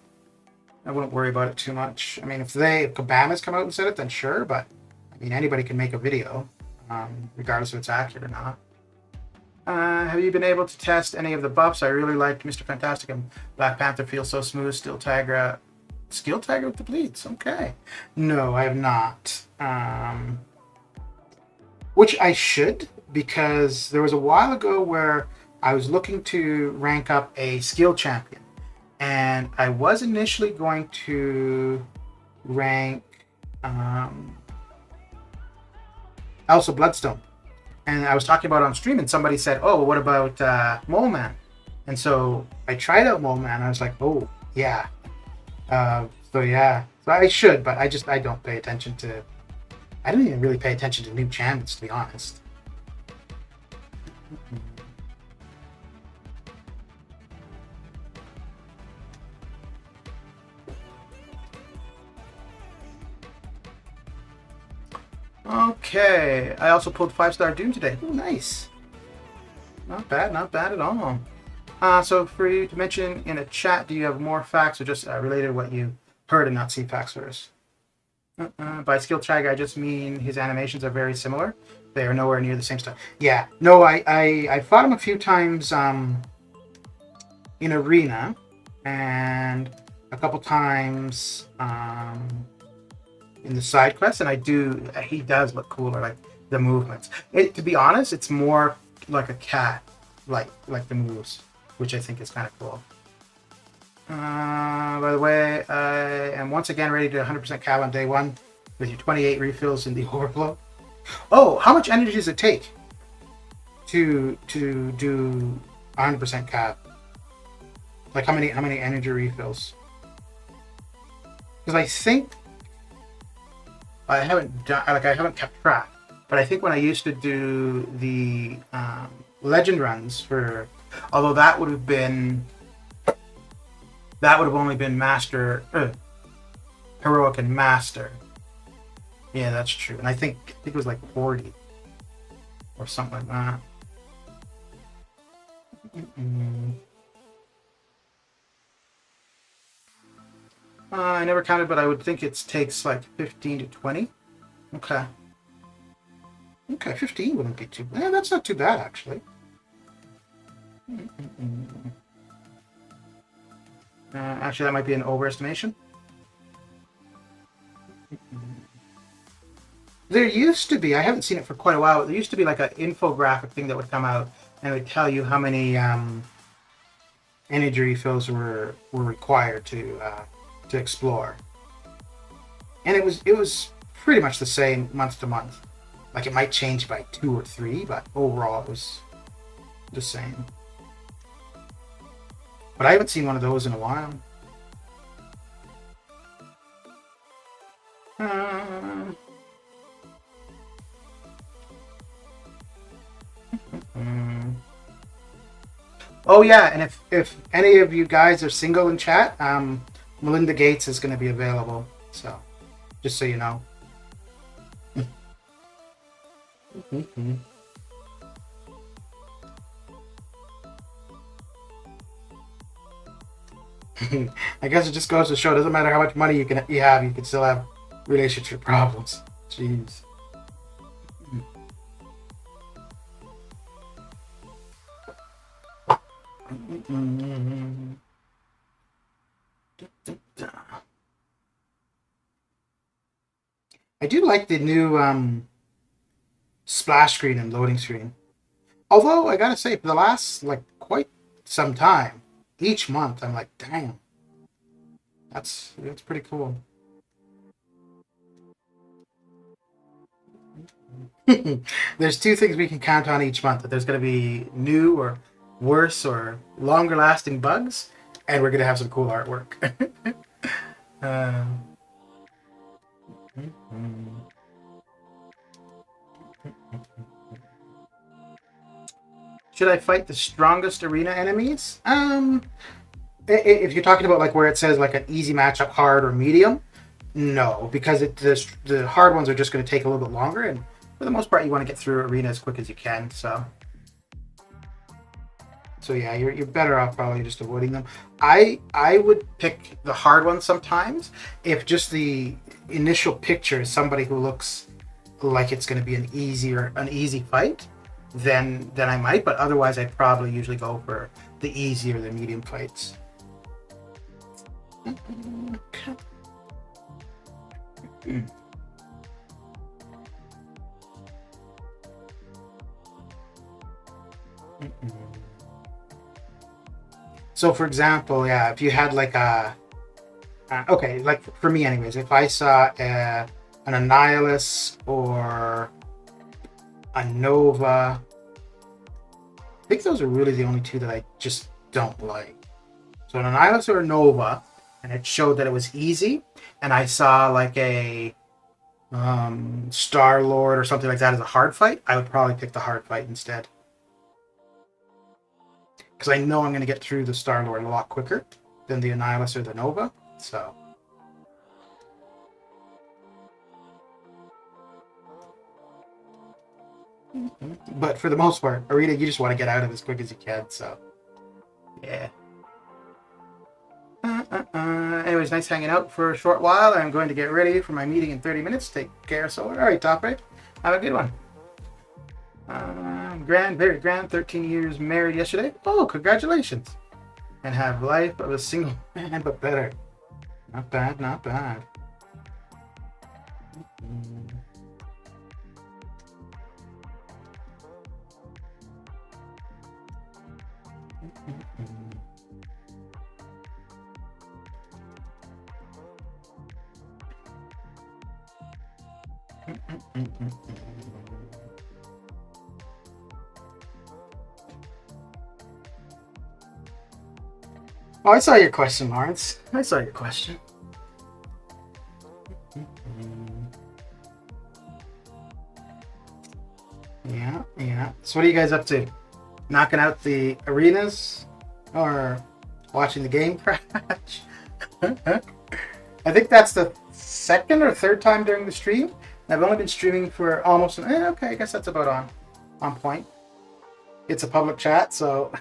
I wouldn't worry about it too much. I mean, if Kabam has come out and said it, then sure, but I mean, anybody can make a video, regardless if it's accurate or not. Have you been able to test any of the buffs? I really liked Mr. Fantastic and Black Panther feels so smooth. Skill Tiger with the bleeds. Okay. No, I have not. Which I should, because there was a while ago where I was looking to rank up a skill champion. And I was initially going to rank Elsa Bloodstone. And I was talking about it on stream, and somebody said, oh, well, what about Mole Man? And so I tried out Mole Man, and I was like, oh, yeah. So yeah, so I should, but I don't pay attention to. I don't even really pay attention to new champions, to be honest. Okay, I also pulled 5-star Doom today. Ooh, nice. Not bad at all. So for you to mention in a chat, do you have more facts or just related to what you heard and not seen facts first? By skill track, I just mean his animations are very similar. They are nowhere near the same stuff. Yeah, no, I fought him a few times in arena, and a couple times in the side quests, and he does look cooler, like the movements. To be honest, it's more like a cat, like the moves, which I think is kind of cool. By the way, I am once again ready to 100% cab on day one with your 28 refills in the overflow. Oh, how much energy does it take to do 100% cab? Like how many energy refills? Because I think I haven't kept track, but I think when I used to do the legend runs for, although that would have only been master, heroic and master. Yeah, that's true. And I think it was like 40 or something like that. I never counted, but I would think it takes like 15 to 20. Okay. Okay, 15 wouldn't be too bad. That's not too bad, actually. Actually, that might be an overestimation. There used to be, I haven't seen it for quite a while, but there used to be like an infographic thing that would come out and it would tell you how many energy refills were required to explore. And it was pretty much the same month to month. Like it might change by 2 or 3, but overall it was the same. But I haven't seen one of those in a while. Oh yeah, and if any of you guys are single in chat, Melinda Gates is going to be available. So, just so you know. I guess it just goes to show, it doesn't matter how much money you have, you can still have relationship problems. Jeez. I do like the new splash screen and loading screen. Although I gotta say, for the last like quite some time, each month I'm like, damn, that's pretty cool. There's 2 things we can count on each month: that there's going to be new or worse or longer lasting bugs, and we're going to have some cool artwork. Should I fight the strongest arena enemies? If you're talking about like where it says like an easy matchup, hard or medium, no, because the hard ones are just going to take a little bit longer, and for the most part, you want to get through arena as quick as you can. So yeah, you're better off probably just avoiding them. I would pick the hard ones sometimes if just the initial picture is somebody who looks like it's going to be an easy fight. Then I might, but otherwise I'd probably usually go for the easy or the medium fights. Okay. So for example, yeah, if you had like okay, like for me anyways, if I saw an Annihilus or a Nova, I think those are really the only 2 that I just don't like. So an Annihilus or a Nova, and it showed that it was easy, and I saw like a Star Lord or something like that as a hard fight, I would probably pick the hard fight instead. Because I know I'm going to get through the Star Lord a lot quicker than the Annihilus or the Nova. So. But for the most part, Arena, you just want to get out of as quick as you can. So. Yeah. Anyways, nice hanging out for a short while. I'm going to get ready for my meeting in 30 minutes. Take care, Solar. All right, Top Right. Have a good one. Very grand. 13 years married yesterday. Oh, congratulations. And have life of a single man, but better. Not bad, not bad. Oh, I saw your question, Lawrence. I saw your question. Yeah. So what are you guys up to? Knocking out the arenas? Or watching the game crash? I think that's the second or third time during the stream. I've only been streaming for almost... okay, I guess that's about on point. It's a public chat, so...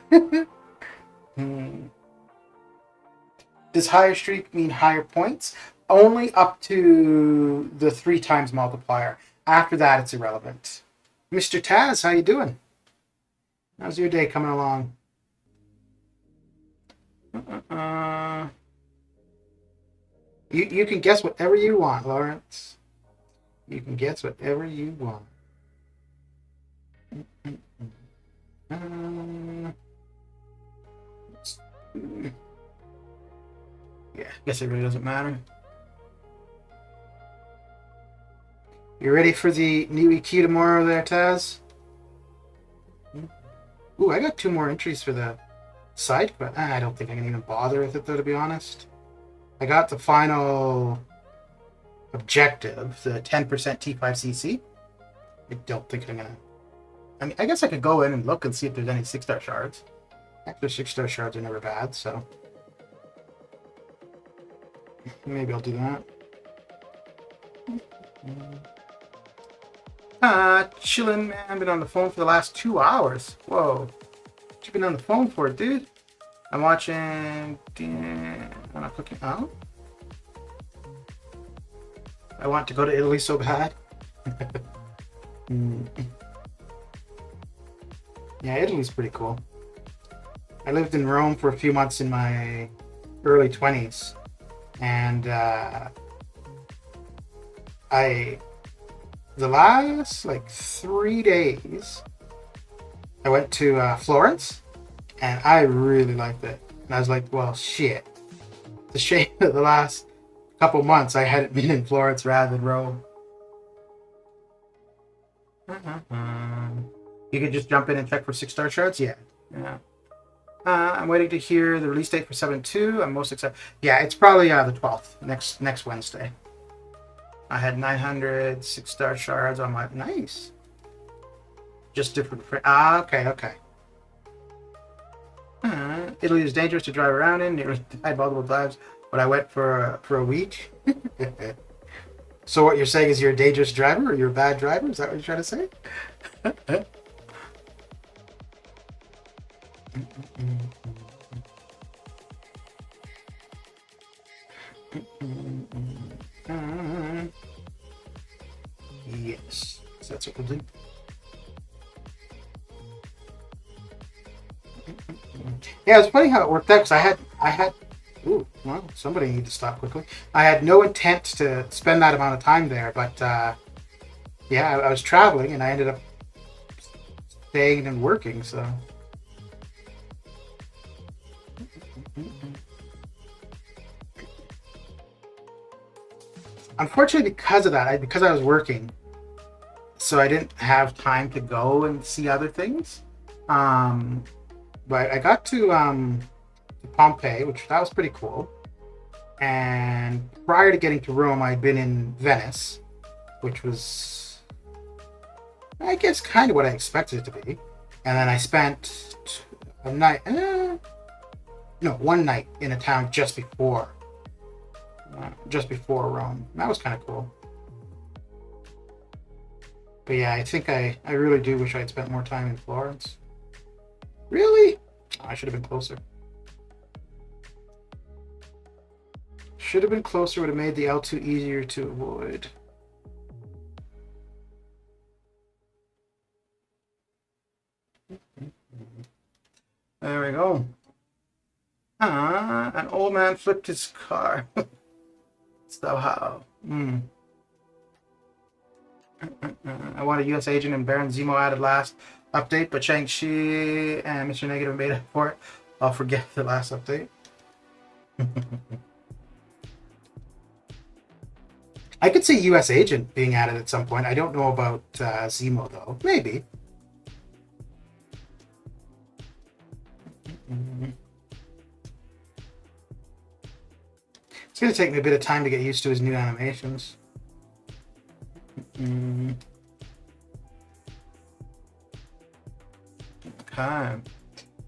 Does higher streak mean higher points? Only up to the 3 times multiplier. After that, it's irrelevant. Mr. Taz, how you doing? How's your day coming along? You can guess whatever you want, Lawrence. You can guess whatever you want. Yeah, I guess it really doesn't matter. You ready for the new EQ tomorrow there, Taz? Ooh, I got 2 more entries for the side, but I don't think I can even bother with it, though, to be honest. I got the final objective, the 10% T5CC. I don't think I'm gonna... I mean, I guess I could go in and look and see if there's any 6-star shards. Actually, 6-star shards are never bad, so... maybe I'll do that. Chillin', man. I've been on the phone for the last 2 hours. Whoa. What you been on the phone for, dude? I'm watching... I'm not cooking... Oh? I want to go to Italy so bad. Yeah, Italy's pretty cool. I lived in Rome for a few months in my early 20s. And the last like 3 days, I went to Florence, and I really liked it. And I was like, well, shit. It's a shame that the last couple months I hadn't been in Florence rather than Rome. You could just jump in and check for 6-star shards? Yeah. I'm waiting to hear the release date for 7.2. I'm most excited. Yeah, it's probably the 12th, next Wednesday. I had 900 6-star shards on my... Nice. Just different... okay. Italy is dangerous to drive around in. Nearly died multiple times, but I went for a week. So what you're saying is you're a dangerous driver or you're a bad driver? Is that what you're trying to say? Yes, so that's what we'll do. Yeah, it's funny how it worked out because I had. Ooh, well, somebody need to stop quickly. I had no intent to spend that amount of time there, but yeah, I was traveling and I ended up staying and working. So. Unfortunately, because of that, because I was working, so I didn't have time to go and see other things. But I got to Pompeii, which that was pretty cool. And prior to getting to Rome, I'd been in Venice, which was, I guess, kind of what I expected it to be. And then I spent a night, one night in a town just before Rome. That was kind of cool. But yeah, I think I really do wish I'd spent more time in Florence. Really? Oh, I should have been closer. Should have been closer, would have made the L2 easier to avoid. There we go. An old man flipped his car. So how? I want a U.S. agent and Baron Zemo added last update, but Shang-Chi and Mr. Negative made up for it. I'll forget the last update. I could see U.S. agent being added at some point. I don't know about Zemo, though. Maybe. It's going to take me a bit of time to get used to his new animations. Okay.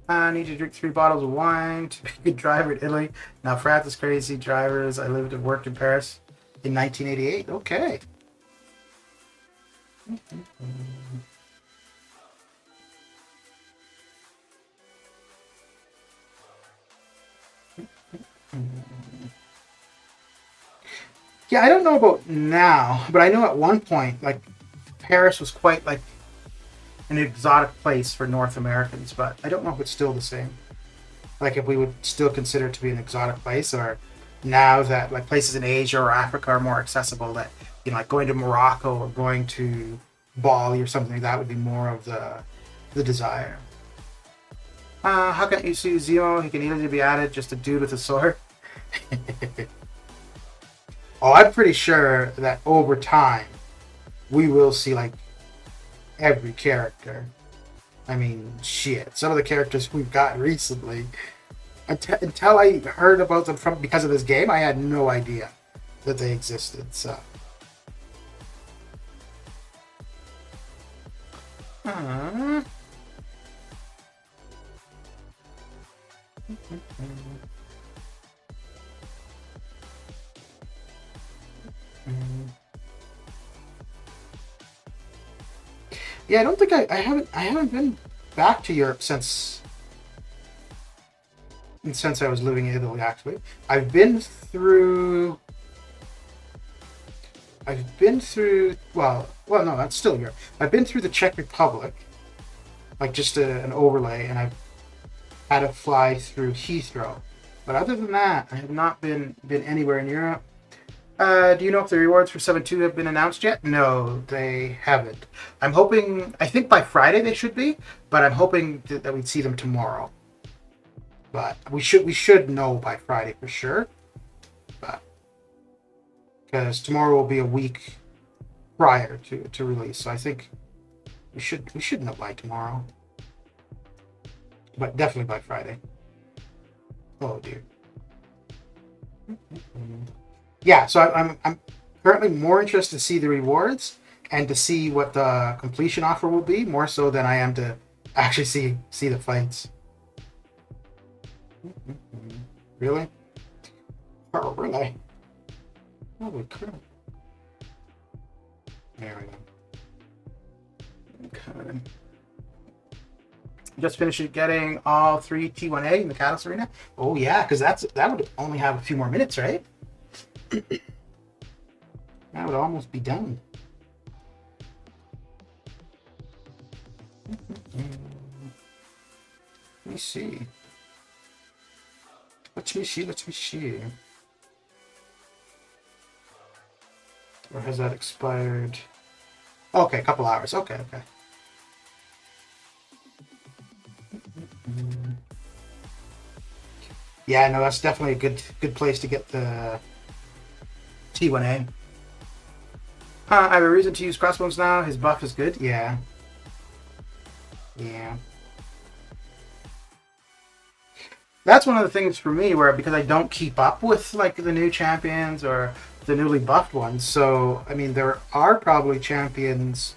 I need to drink 3 bottles of wine to be a good driver in Italy. Now, France is crazy. Drivers. I lived and worked in Paris in 1988. Okay. Yeah, I don't know about now, but I know at one point, like, Paris was quite, like, an exotic place for North Americans, but I don't know if it's still the same. Like, if we would still consider it to be an exotic place, or now that, like, places in Asia or Africa are more accessible, that, you know, like going to Morocco or going to Bali or something like that would be more of the desire. How can you see Zemo? He can easily be added, just a dude with a sword. Oh, I'm pretty sure that over time, we will see, like, every character. I mean, shit. Some of the characters we've got recently, until I heard about them because of this game, I had no idea that they existed, so. Yeah, I don't think I haven't been back to Europe since I was living in Italy. Actually, I've been through. Well, no, that's still Europe. I've been through the Czech Republic, like just an overlay, and I've had to fly through Heathrow. But other than that, I have not been anywhere in Europe. Do you know if the rewards for 7.2 have been announced yet? No, they haven't. I'm hoping, I think by Friday they should be, but I'm hoping that we'd see them tomorrow. But we should know by Friday for sure. But because tomorrow will be a week prior to release, so I think we should know by tomorrow. But definitely by Friday. Oh dear. Yeah, so I'm currently more interested to see the rewards and to see what the completion offer will be, more so than I am to actually see the fights. Really? Oh, really? Holy crap. There we go. Okay. Just finished getting all 3 T1A in the Catalyst Arena. Oh yeah, because that would only have a few more minutes, right? That would almost be done. Let me see. Let me see. Or has that expired? Okay, a couple hours. Okay. Yeah, no, that's definitely a good place to get the T1A. I have a reason to use crossbones now. His buff is good. Yeah. that's one of the things for me where because I don't keep up with like the new champions or the newly buffed ones. So I mean, there are probably champions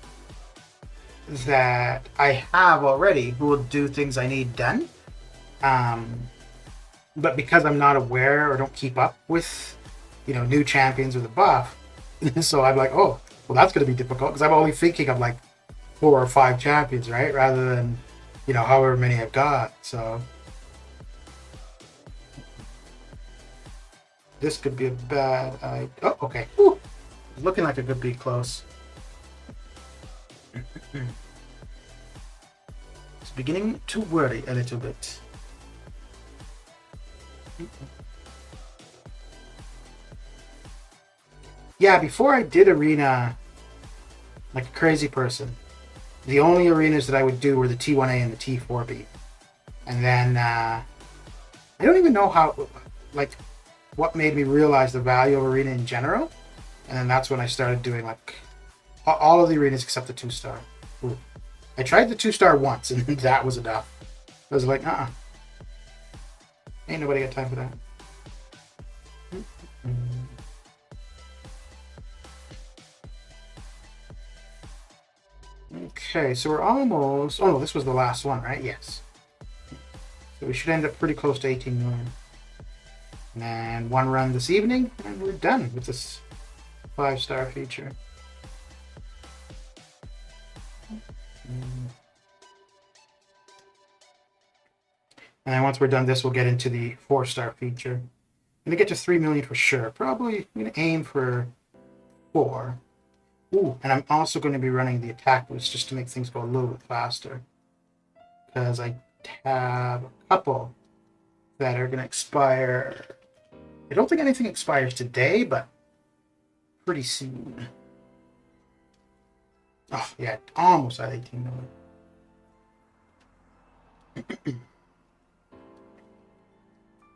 that I have already who will do things I need done. But because I'm not aware or don't keep up with, new champions with a buff, so I'm like, oh, well, that's going to be difficult because I'm only thinking of like 4 or 5 champions, right? Rather than, however many I've got. So this could be a bad idea. Oh, okay. Whew. Looking like it could be close. It's beginning to worry a little bit. Yeah, before I did arena like a crazy person, the only arenas that I would do were the T1A and the T4B. And then I don't even know what made me realize the value of arena in general. And then that's when I started doing like all of the arenas except the 2-star. Ooh. I tried the 2-star once and that was enough. I was like, ain't nobody got time for that. Okay, so we're almost... Oh no, this was the last one, right? Yes. So we should end up pretty close to 18 million. And one run this evening, and we're done with this 5-star feature. And then once we're done this, we'll get into the 4-star feature. I'm going to get to 3 million for sure. Probably I'm going to aim for 4. Ooh, and I'm also going to be running the attack boost just to make things go a little bit faster. Because I have a couple that are going to expire. I don't think anything expires today, but pretty soon. Oh, yeah, almost at 18 million.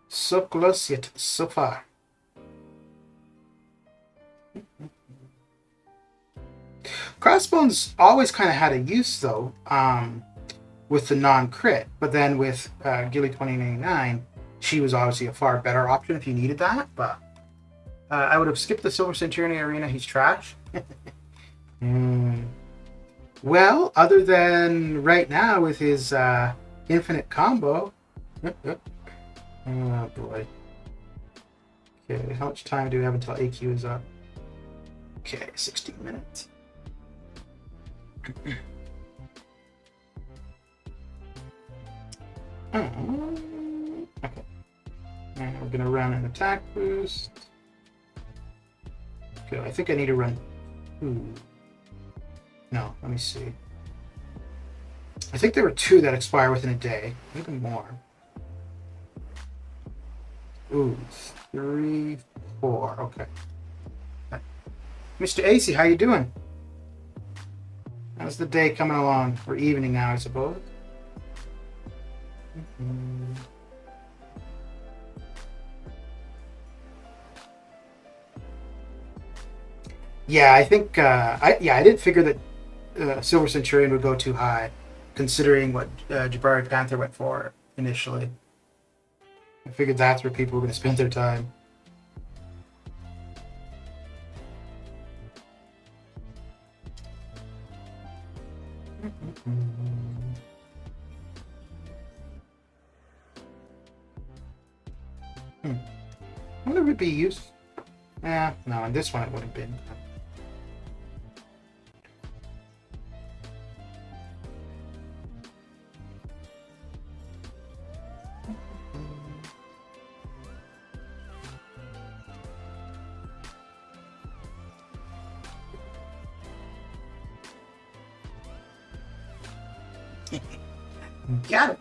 So close yet so far. Crossbones always kind of had a use though, with the non-crit, but then with Gilly 2099, she was obviously a far better option if you needed that. But I would have skipped the Silver Centurion arena. He's trash. Well, other than right now with his infinite combo. Oh boy. Okay, how much time do we have until AQ is up? Okay, 16 minutes. Okay. And we're gonna run an attack boost. Okay, I think I need to run. No, let me see. I think there were 2 that expire within a day, maybe more. 3, 4. Okay. Mr. AC, how you doing? How's the day coming along? Or evening now, I suppose. Yeah, I think I didn't figure that Silver Centurion would go too high, considering what Jabari Panther went for initially. I figured that's where people were going to spend their time. I wonder if it'd be used. No, in this one it wouldn't have been. Got it.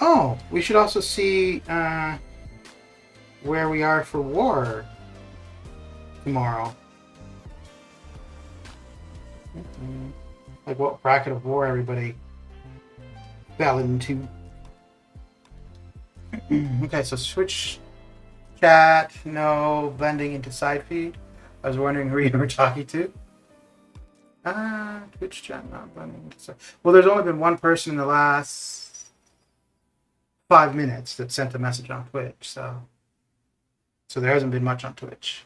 Oh, we should also see where we are for war tomorrow. Like what bracket of war everybody fell into. Okay, so switch chat, no blending into side feed. I was wondering who you were talking to. Twitch chat not running. Well, there's only been one person in the last 5 minutes that sent a message on Twitch, so there hasn't been much on Twitch.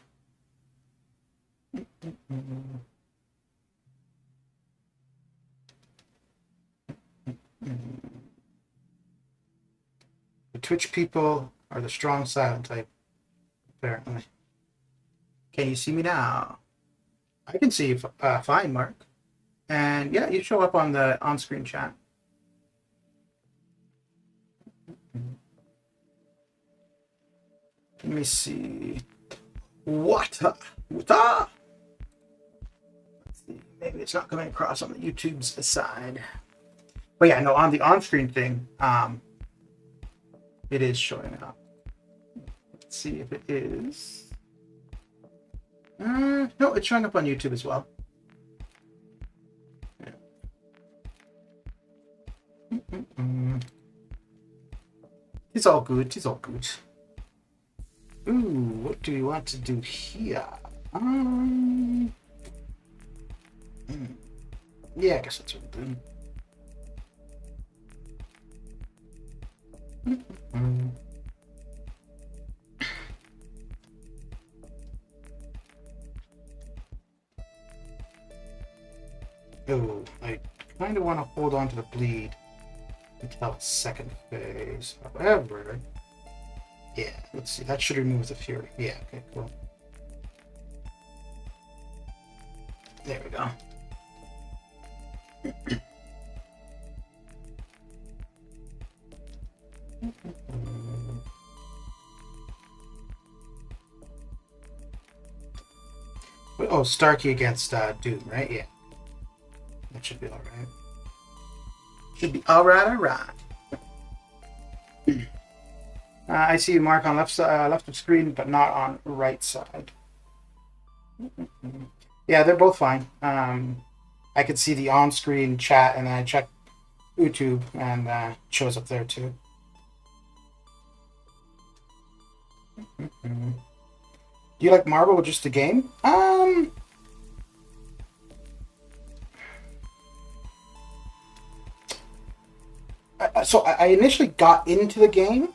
The Twitch people are the strong silent type, apparently. Can you see me now? I can see you fine, Mark. And yeah, you show up on the on-screen chat. Let me see. What? Let's see. Maybe it's not coming across on the YouTube's side. But yeah, no, on the on-screen thing, it is showing up. Let's see if it is. No, it's showing up on YouTube as well. Yeah. It's all good. It's all good. Ooh, what do we want to do here? Yeah, I guess that's what we'll do. Oh, I kind of want to hold on to the bleed until second phase. However, yeah, let's see. That should remove the fury. Yeah, okay, cool. There we go. Oh, Starkey against Doom, right? Yeah. That should be alright. Should be alright. I see you, Mark, on left of screen, but not on right side. Yeah, they're both fine. I could see the on-screen chat, and then I check YouTube, and it shows up there too. Do you like Marvel or just a game? So I initially got into the game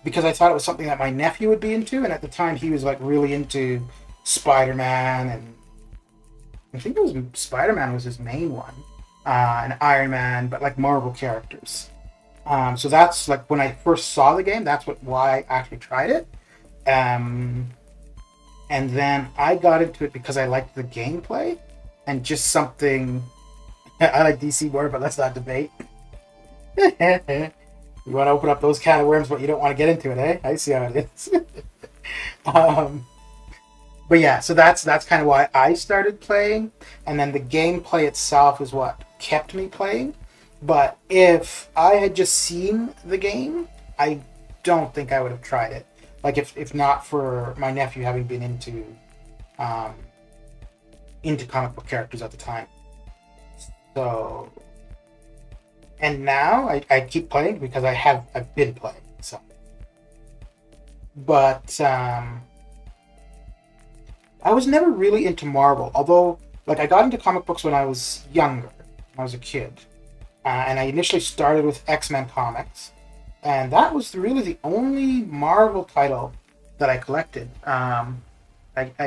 because I thought it was something that my nephew would be into, and at the time he was like really into Spider-Man, and I think it was Spider-Man was his main one, and Iron Man, but like Marvel characters. So that's like when I first saw the game. That's why I actually tried it, and then I got into it because I liked the gameplay and just something. I like DC more, but let's not debate. You want to open up those can of worms, but you don't want to get into it, eh? I see how it is. But yeah, so that's kind of why I started playing, and then the gameplay itself is what kept me playing. But if I had just seen the game, I don't think I would have tried it. Like if not for my nephew having been into comic book characters at the time. So, and now I keep playing because I've been playing. So, but I was never really into Marvel, although like I got into comic books when I was younger, when I was a kid, and I initially started with X-Men comics, and that was really the only Marvel title that I collected. I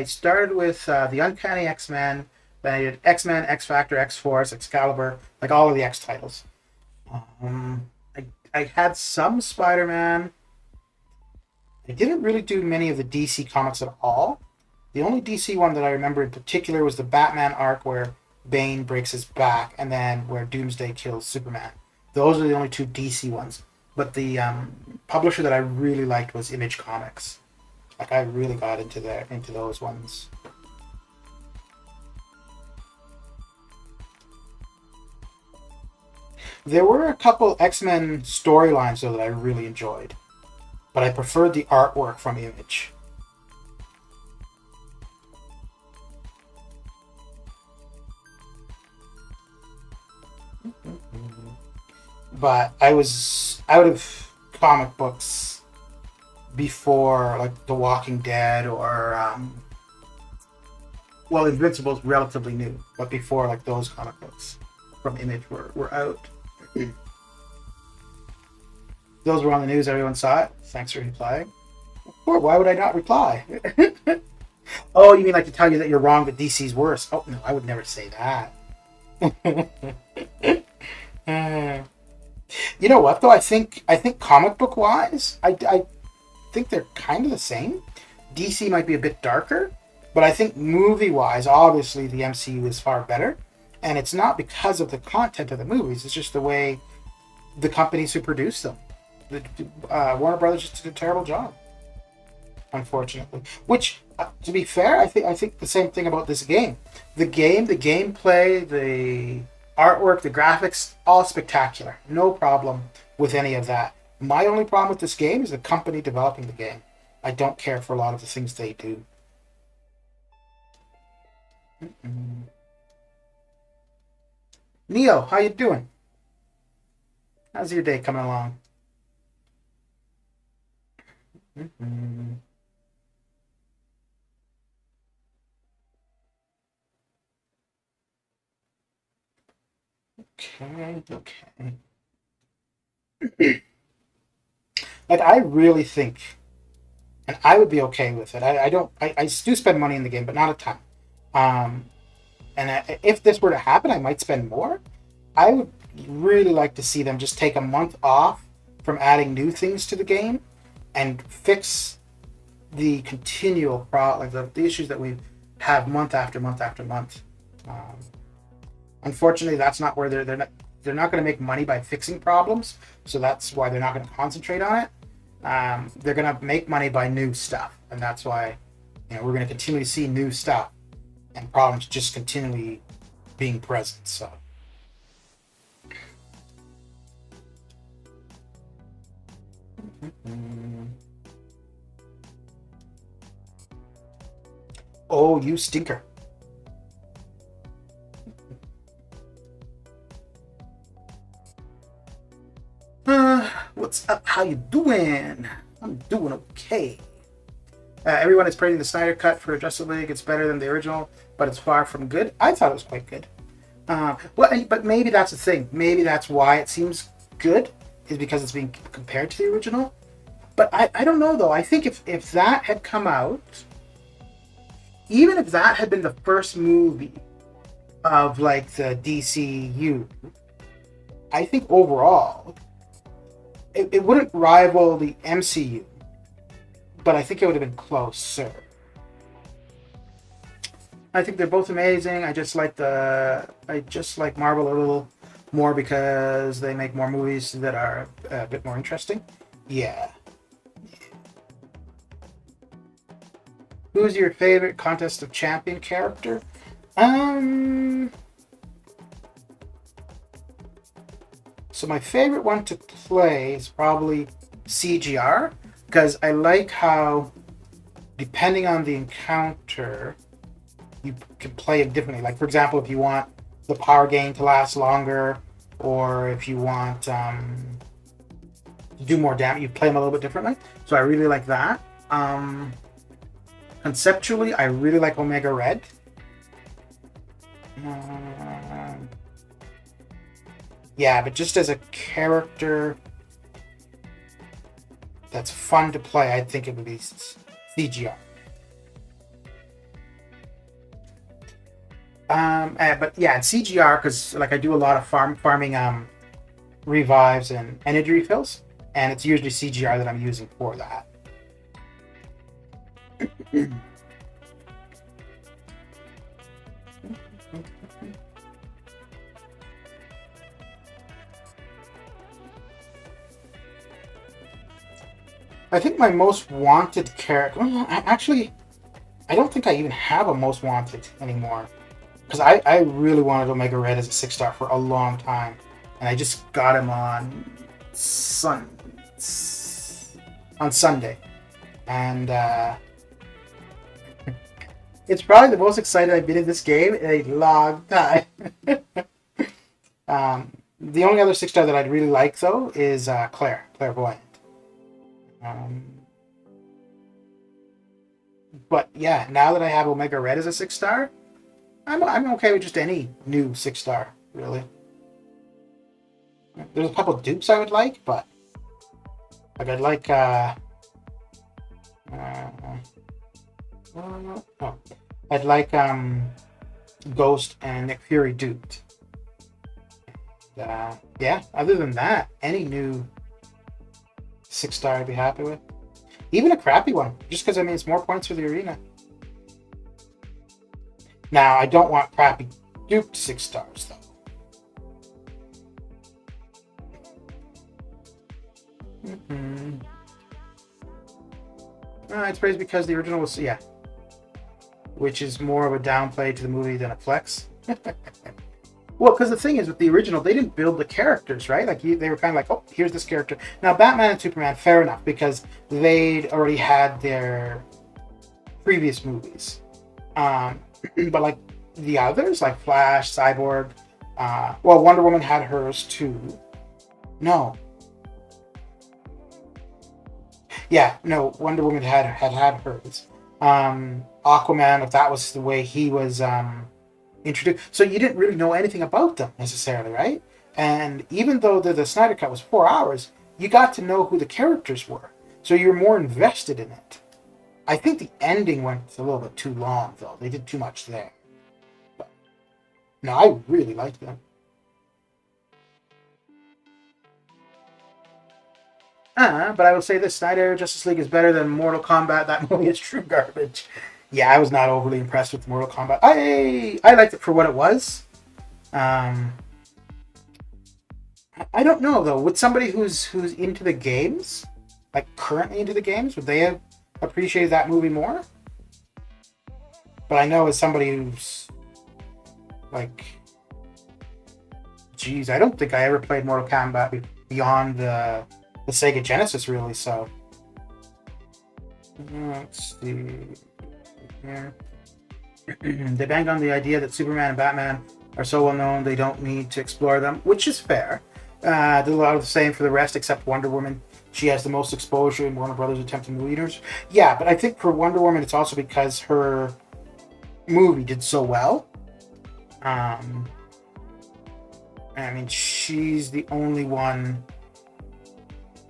started with the Uncanny X-Men, then I did X-Men, X-Factor, X-Force, Excalibur, like all of the X titles. I had some Spider-Man. I didn't really do many of the DC comics at all. The only DC one that I remember in particular was the Batman arc where Bane breaks his back and then where Doomsday kills Superman. Those are the only two DC ones. But the publisher that I really liked was Image Comics. Like I really got into those ones. There were a couple X-Men storylines though that I really enjoyed, but I preferred the artwork from Image. But I was out of comic books before like The Walking Dead or well, Invincible's relatively new, but before like those comic books from Image were out. Those were on the news. Everyone saw it. Thanks for replying. Or why would I not reply? Oh, you mean like to tell you that you're wrong, but DC's worse? Oh no, I would never say that. You know what though? I think comic book wise, I think they're kind of the same. DC might be a bit darker, but I think movie wise, obviously the MCU is far better, and it's not because of the content of the movies. It's just the way the companies who produce them. Warner Brothers just did a terrible job, unfortunately. Which, to be fair, I think the same thing about this game. The gameplay, the artwork, the graphics, all spectacular. No problem with any of that. My only problem with this game is the company developing the game. I don't care for a lot of the things they do. Neo, how you doing? How's your day coming along? Okay. Like, I really think, and I would be okay with it. I do spend money in the game, but not a ton. And if this were to happen, I might spend more. I would really like to see them just take a month off from adding new things to the game and fix the continual the issues that we have month after month after month. Unfortunately, that's not where they're not going to make money by fixing problems, so that's why they're not going to concentrate on it. They're going to make money by new stuff, and that's why we're going to continue to see new stuff and problems just continually being present. So. Oh, you stinker. What's up? How you doing? I'm doing okay. Everyone is praising the Snyder Cut for Justice League. It's better than the original, but it's far from good. I thought it was quite good. But maybe that's the thing. Maybe that's why it seems good, is because it's being compared to the original. But I don't know, though. I think if that had come out, even if that had been the first movie of, like, the DCU, I think overall, it wouldn't rival the MCU, but I think it would have been closer. I think they're both amazing. I just like Marvel a little more because they make more movies that are a bit more interesting. Yeah. Who's your favorite Contest of Champion character? So my favorite one to play is probably CGR, because I like how, depending on the encounter, you can play it differently. Like, for example, if you want the power gain to last longer, or if you want to do more damage, you play them a little bit differently. So I really like that. Conceptually, I really like Omega Red. Yeah, but just as a character that's fun to play, I think it would be CGR. But yeah, it's CGR because, like, I do a lot of farming revives and energy refills, and it's usually CGR that I'm using for that. I think my most wanted character... I don't think I even have a most wanted anymore. Because I really wanted Omega Red as a 6-star for a long time. And I just got him on Sunday. And it's probably the most excited I've been in this game in a long time. The only other 6-star that I'd really like, though, is Clairvoyant. But yeah, now that I have Omega Red as a 6-star, I'm okay with just any new 6-star, really. There's a couple of dupes I would like, but like I'd like oh, I'd like Ghost and Nick Fury duped. Yeah, other than that, any new 6-star I'd be happy with. Even a crappy one, just because I mean it's more points for the arena. Now I don't want crappy duped 6-stars though. It's praised because the original was, yeah, which is more of a downplay to the movie than a flex. Well, because the thing is, with the original, they didn't build the characters, right? Like they were kind of like, oh, here's this character. Now, Batman and Superman, fair enough, because they'd already had their previous movies. But like the others, like Flash, Cyborg, well, Wonder Woman had hers too. No. Yeah, no, Wonder Woman had hers. Aquaman, if that was the way he was introduced. So you didn't really know anything about them necessarily, right? And even though the Snyder Cut was 4 hours, you got to know who the characters were. So you're more invested in it. I think the ending went a little bit too long, though. They did too much there. But, no, I really liked them. But I will say this, Snyder Justice League is better than Mortal Kombat. That movie is true garbage. Yeah, I was not overly impressed with Mortal Kombat. I liked it for what it was. I don't know though. Would somebody who's into the games, like currently into the games, would they have appreciated that movie more? But I know as somebody who's like, geez, I don't think I ever played Mortal Kombat beyond the Sega Genesis, really. So let's see here. They banged on the idea that Superman and Batman are so well known they don't need to explore them, which is fair. Did a lot of the same for the rest except Wonder Woman. She has the most exposure in Warner Brothers attempting leaders. Yeah, but I think for Wonder Woman it's also because her movie did so well. I mean, she's the only one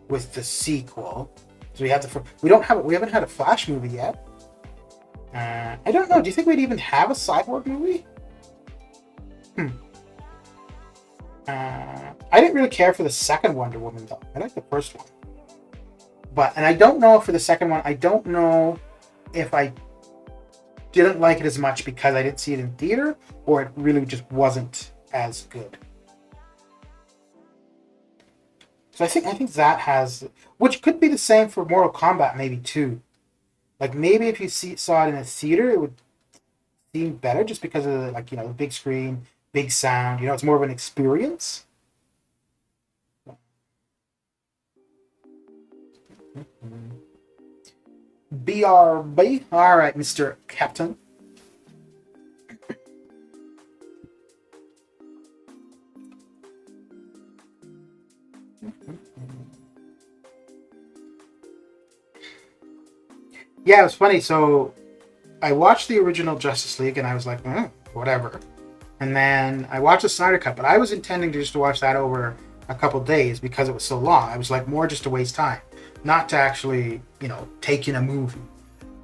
with the sequel. So we haven't had a Flash movie yet. I don't know. Do you think we'd even have a Cyborg movie? I didn't really care for the second Wonder Woman though. I liked the first one. And I don't know for the second one. I don't know if I didn't like it as much because I didn't see it in theater, or it really just wasn't as good. So I think that has, which could be the same for Mortal Kombat maybe too. Like maybe if you saw it in a theater, it would seem better just because of the, the big screen, big sound. It's more of an experience. BRB. All right, Mr. Captain. Yeah, it was funny. So I watched the original Justice League and I was like, whatever. And then I watched the Snyder Cut, but I was intending to just watch that over a couple days because it was so long. I was like, more just to waste time, not to actually, take in a movie.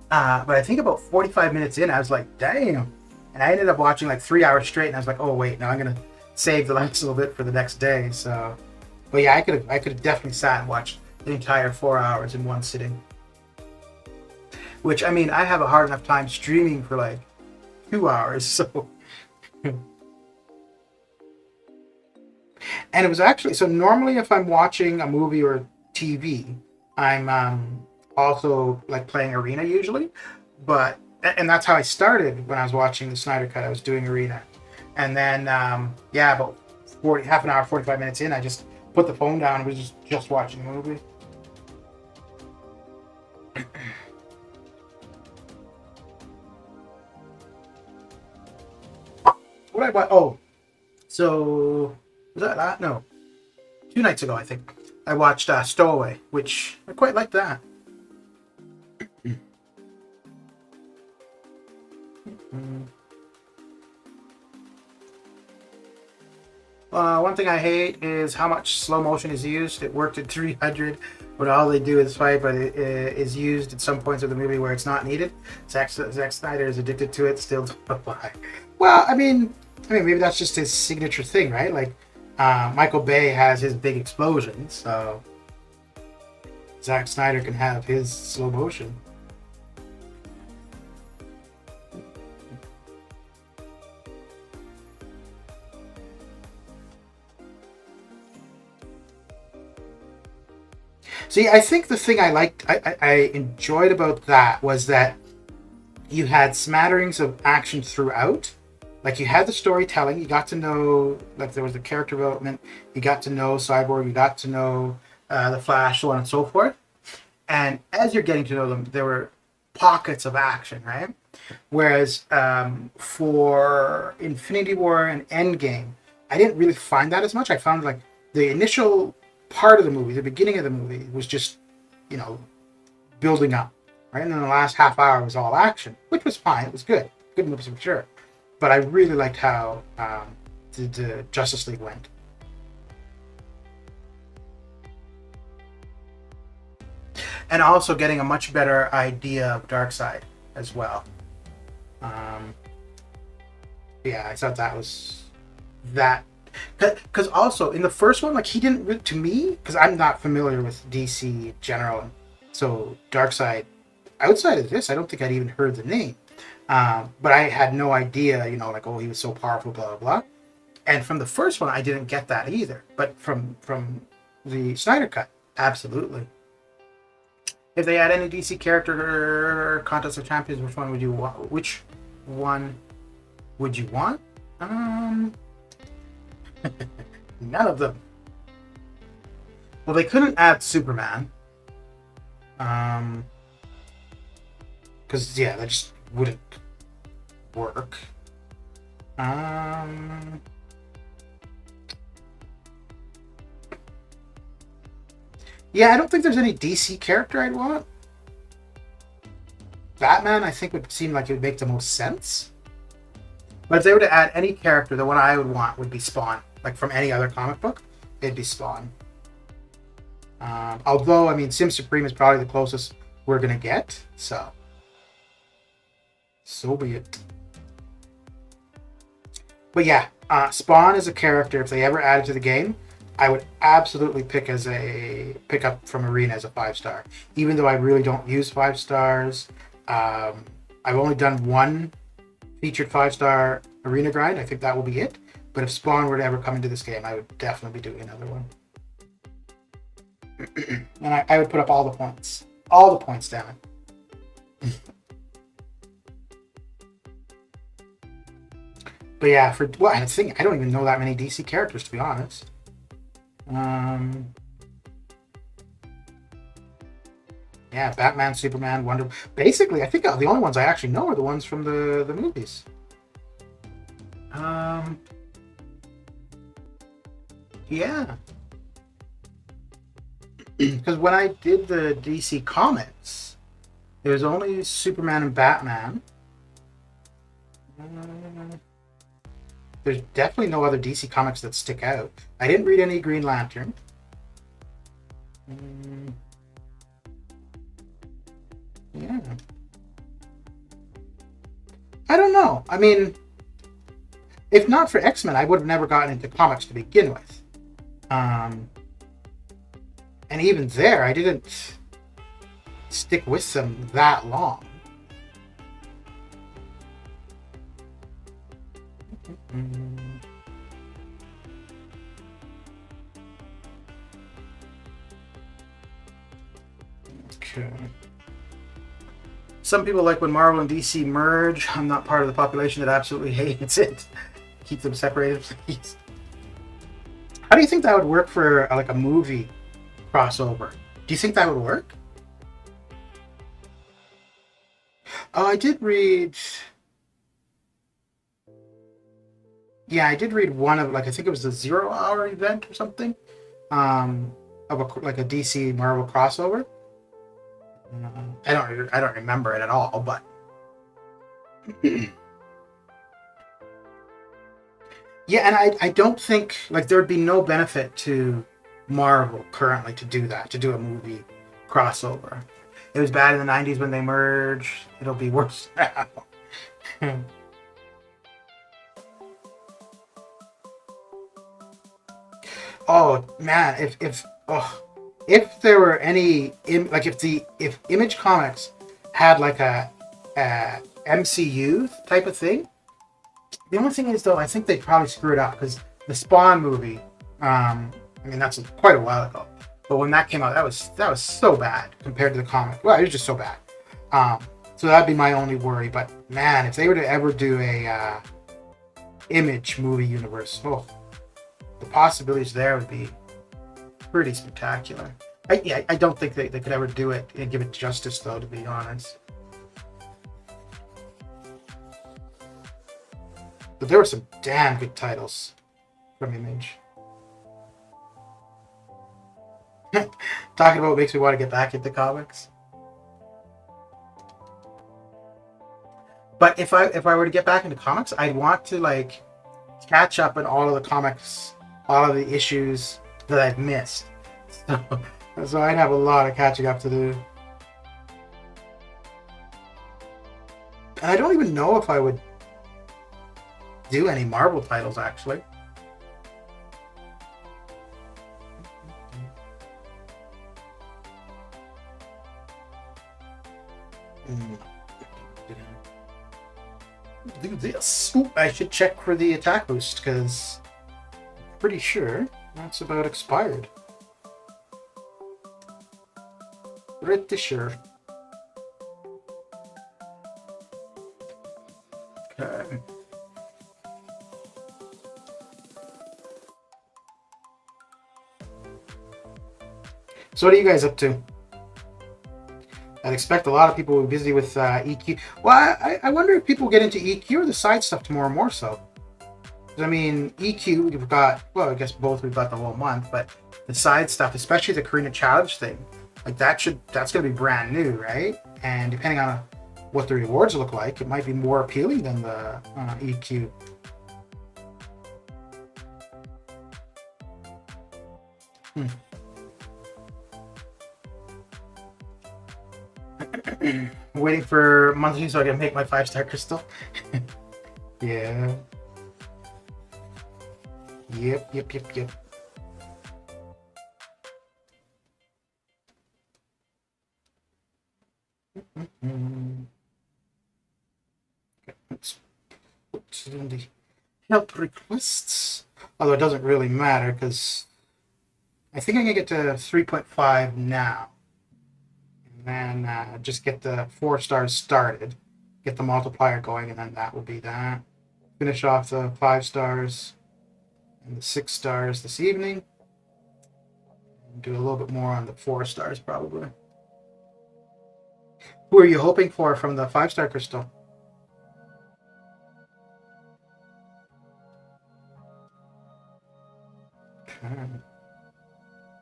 But I think about 45 minutes in, I was like, damn. And I ended up watching like 3 hours straight and I was like, oh wait, now I'm going to save the last little bit for the next day. So, but yeah, I could have definitely sat and watched the entire 4 hours in one sitting. Which, I mean, I have a hard enough time streaming for like 2 hours, so. And it was actually, so normally if I'm watching a movie or TV, I'm also like playing Arena usually. And that's how I started when I was watching the Snyder Cut. I was doing Arena. And then, about half an hour, 45 minutes in, I just put the phone down and was just watching the movie. What I watched? Oh, so was that? No, 2 nights ago I think I watched Stowaway, which I quite liked that. One thing I hate is how much slow motion is used. It worked at 300, but all they do is fight, but it is used at some points of the movie where it's not needed. Zack Snyder is addicted to it, still don't know why. Well, I mean, maybe that's just his signature thing, right? Like, Michael Bay has his big explosions, so Zack Snyder can have his slow motion. See, I think the thing I enjoyed about that was that you had smatterings of action throughout. Like, you had the storytelling, you got to know, like, there was the character development, you got to know Cyborg, you got to know the Flash, so on and so forth. And as you're getting to know them, there were pockets of action, right? Whereas for Infinity War and Endgame, I didn't really find that as much. I found, like, the initial part of the movie, the beginning of the movie, was just, building up, right? And then the last half hour was all action, which was fine. It was good. Good movie for sure. But I really liked how the Justice League went. And also getting a much better idea of Darkseid as well. Yeah, I thought that was that. Because also, in the first one, like, he didn't really, to me, because I'm not familiar with DC in general, so Darkseid, outside of this, I don't think I'd even heard the name. But I had no idea, like, oh, he was so powerful, blah, blah, blah. And from the first one, I didn't get that either. But from the Snyder Cut, absolutely. If they had any DC character Contest of Champions, which one would you want? Which one would you want? None of them. Well, they couldn't add Superman. Because, yeah, that just wouldn't work. Yeah, I don't think there's any DC character I'd want. Batman, I think, would seem like it would make the most sense. But if they were to add any character, the one I would want would be Spawn. Like, from any other comic book, it'd be Spawn. Although, I mean, Sim Supreme is probably the closest we're going to get. So be it. But yeah, Spawn is a character, if they ever added to the game, I would absolutely pick up from Arena as a 5-star. Even though I really don't use 5 stars. I've only done one featured 5-star Arena grind. I think that will be it. But if Spawn were to ever come into this game, I would definitely be doing another one. And I would put up all the points. All the points down. But yeah, I don't even know that many DC characters, to be honest. Yeah, Batman, Superman, Wonder Woman. Basically, I think the only ones I actually know are the ones from the movies. Yeah. Because when I did the DC comics, there was only Superman and Batman. There's definitely no other DC comics that stick out. I didn't read any Green Lantern. Yeah. I don't know. I mean, if not for X-Men, I would have never gotten into comics to begin with. And even there, I didn't stick with them that long. Okay. Some people like when Marvel and DC merge. I'm not part of the population that absolutely hates it. Keep them separated, please. How do you think that would work for like a movie crossover? Do you think that would work? Oh, I did read. Yeah, I did read one of, like, I think it was the 0 Hour event or something, of a DC Marvel crossover. I don't remember it at all, but Yeah, and I don't think like there would be no benefit to Marvel currently to do that, to do a movie crossover. It was bad in the '90s when they merged. It'll be worse now. Oh man, if there were any like if Image Comics had like a MCU type of thing. The only thing is though, I think they'd probably screw it up because the Spawn movie, I mean that's quite a while ago, but when that came out, that was so bad compared to the comic. Well, it was just so bad. So that'd be my only worry. But man, if they were to ever do a Image movie universe, oh, the possibilities there would be pretty spectacular. I don't think they could ever do it and give it justice, though, to be honest. But there were some damn good titles from Image. Talking about what makes me want to get back into comics. But if I were to get back into comics, I'd want to like catch up on all of the comics, all of the issues that I've missed. So I'd have a lot of catching up to do. And I don't even know if I would do any Marvel titles, actually. Do this. Ooh, I should check for the attack boost, because I'm pretty sure that's about expired. Pretty sure. Okay. So what are you guys up to? I'd expect a lot of people will be busy with EQ. Well, I wonder if people get into EQ or the side stuff tomorrow more so. I mean, EQ, we've got, well, I guess both we've got the whole month, but the side stuff, especially the Karina Challenge thing, like that's going to be brand new, right? And depending on what the rewards look like, it might be more appealing than the EQ. Waiting for monthly so I can make my 5-star crystal. Yeah. Yep. Let's do the help requests. Although it doesn't really matter because I think I can get to 3.5 now. And then just get the 4 stars started, get the multiplier going, and then that will be that. Finish off the 5 stars and the 6 stars this evening. Do a little bit more on the 4 stars probably. Who are you hoping for from the 5-star crystal? Okay.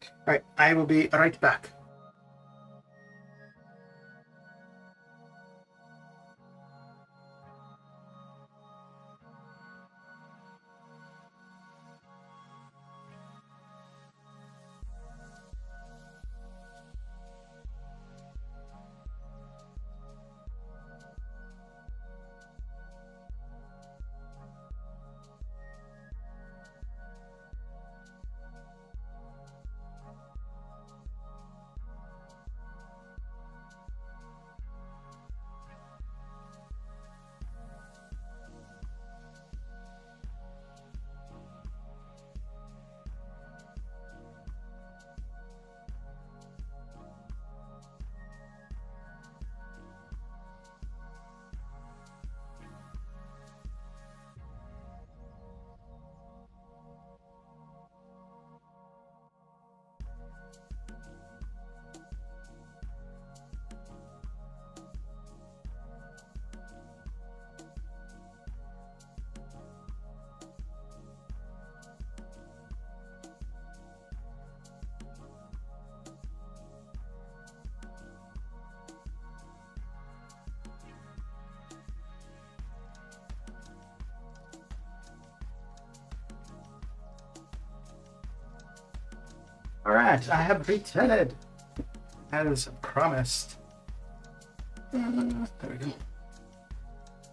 All right, I will be right back. Alright, I have returned as promised. There we go.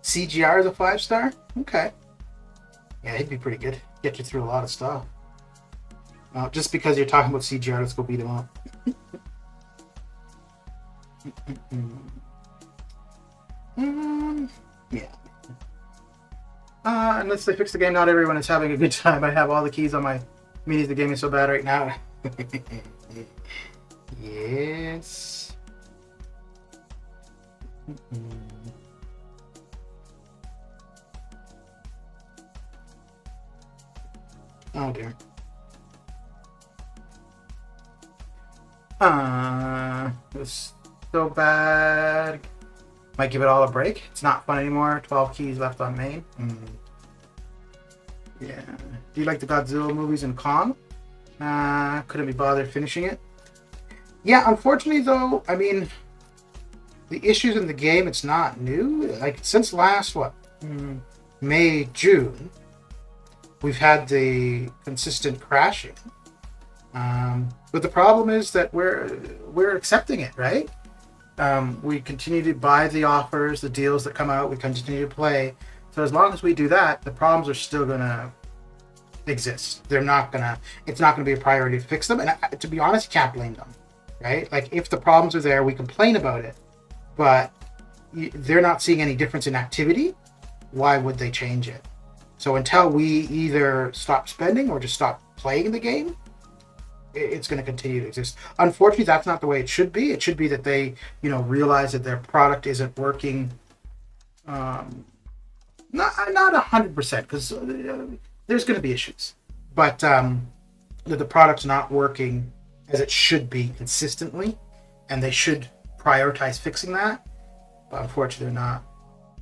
CGR is a 5-star? Okay. Yeah, he'd be pretty good. Get you through a lot of stuff. Just because you're talking about CGR, let's go beat him up. Yeah. Unless they fix the game, not everyone is having a good time. I have all the keys on my minis. The game is so bad right now. Yes. Oh dear. It was so bad. Might give it all a break. It's not fun anymore. 12 keys left on main. Yeah. Do you like the Godzilla movies and Kong? Couldn't be bothered finishing it. Yeah, unfortunately though, I mean, the issues in the game, it's not new. Like, since last, May, June, we've had the consistent crashing. But the problem is that we're accepting it, right? We continue to buy the offers, the deals that come out. We continue to play. So as long as we do that, the problems are still gonna exist. It's not gonna be a priority to fix them. And to be honest, you can't blame them, right? Like, if the problems are there, we complain about it, but they're not seeing any difference in activity. Why would they change it? So until we either stop spending or just stop playing the game, it's going to continue to exist. Unfortunately, that's not the way it should be. It should be that they, realize that their product isn't working. Not 100%, because there's going to be issues, but that the product's not working as it should be consistently, and they should prioritize fixing that. But unfortunately, they're not.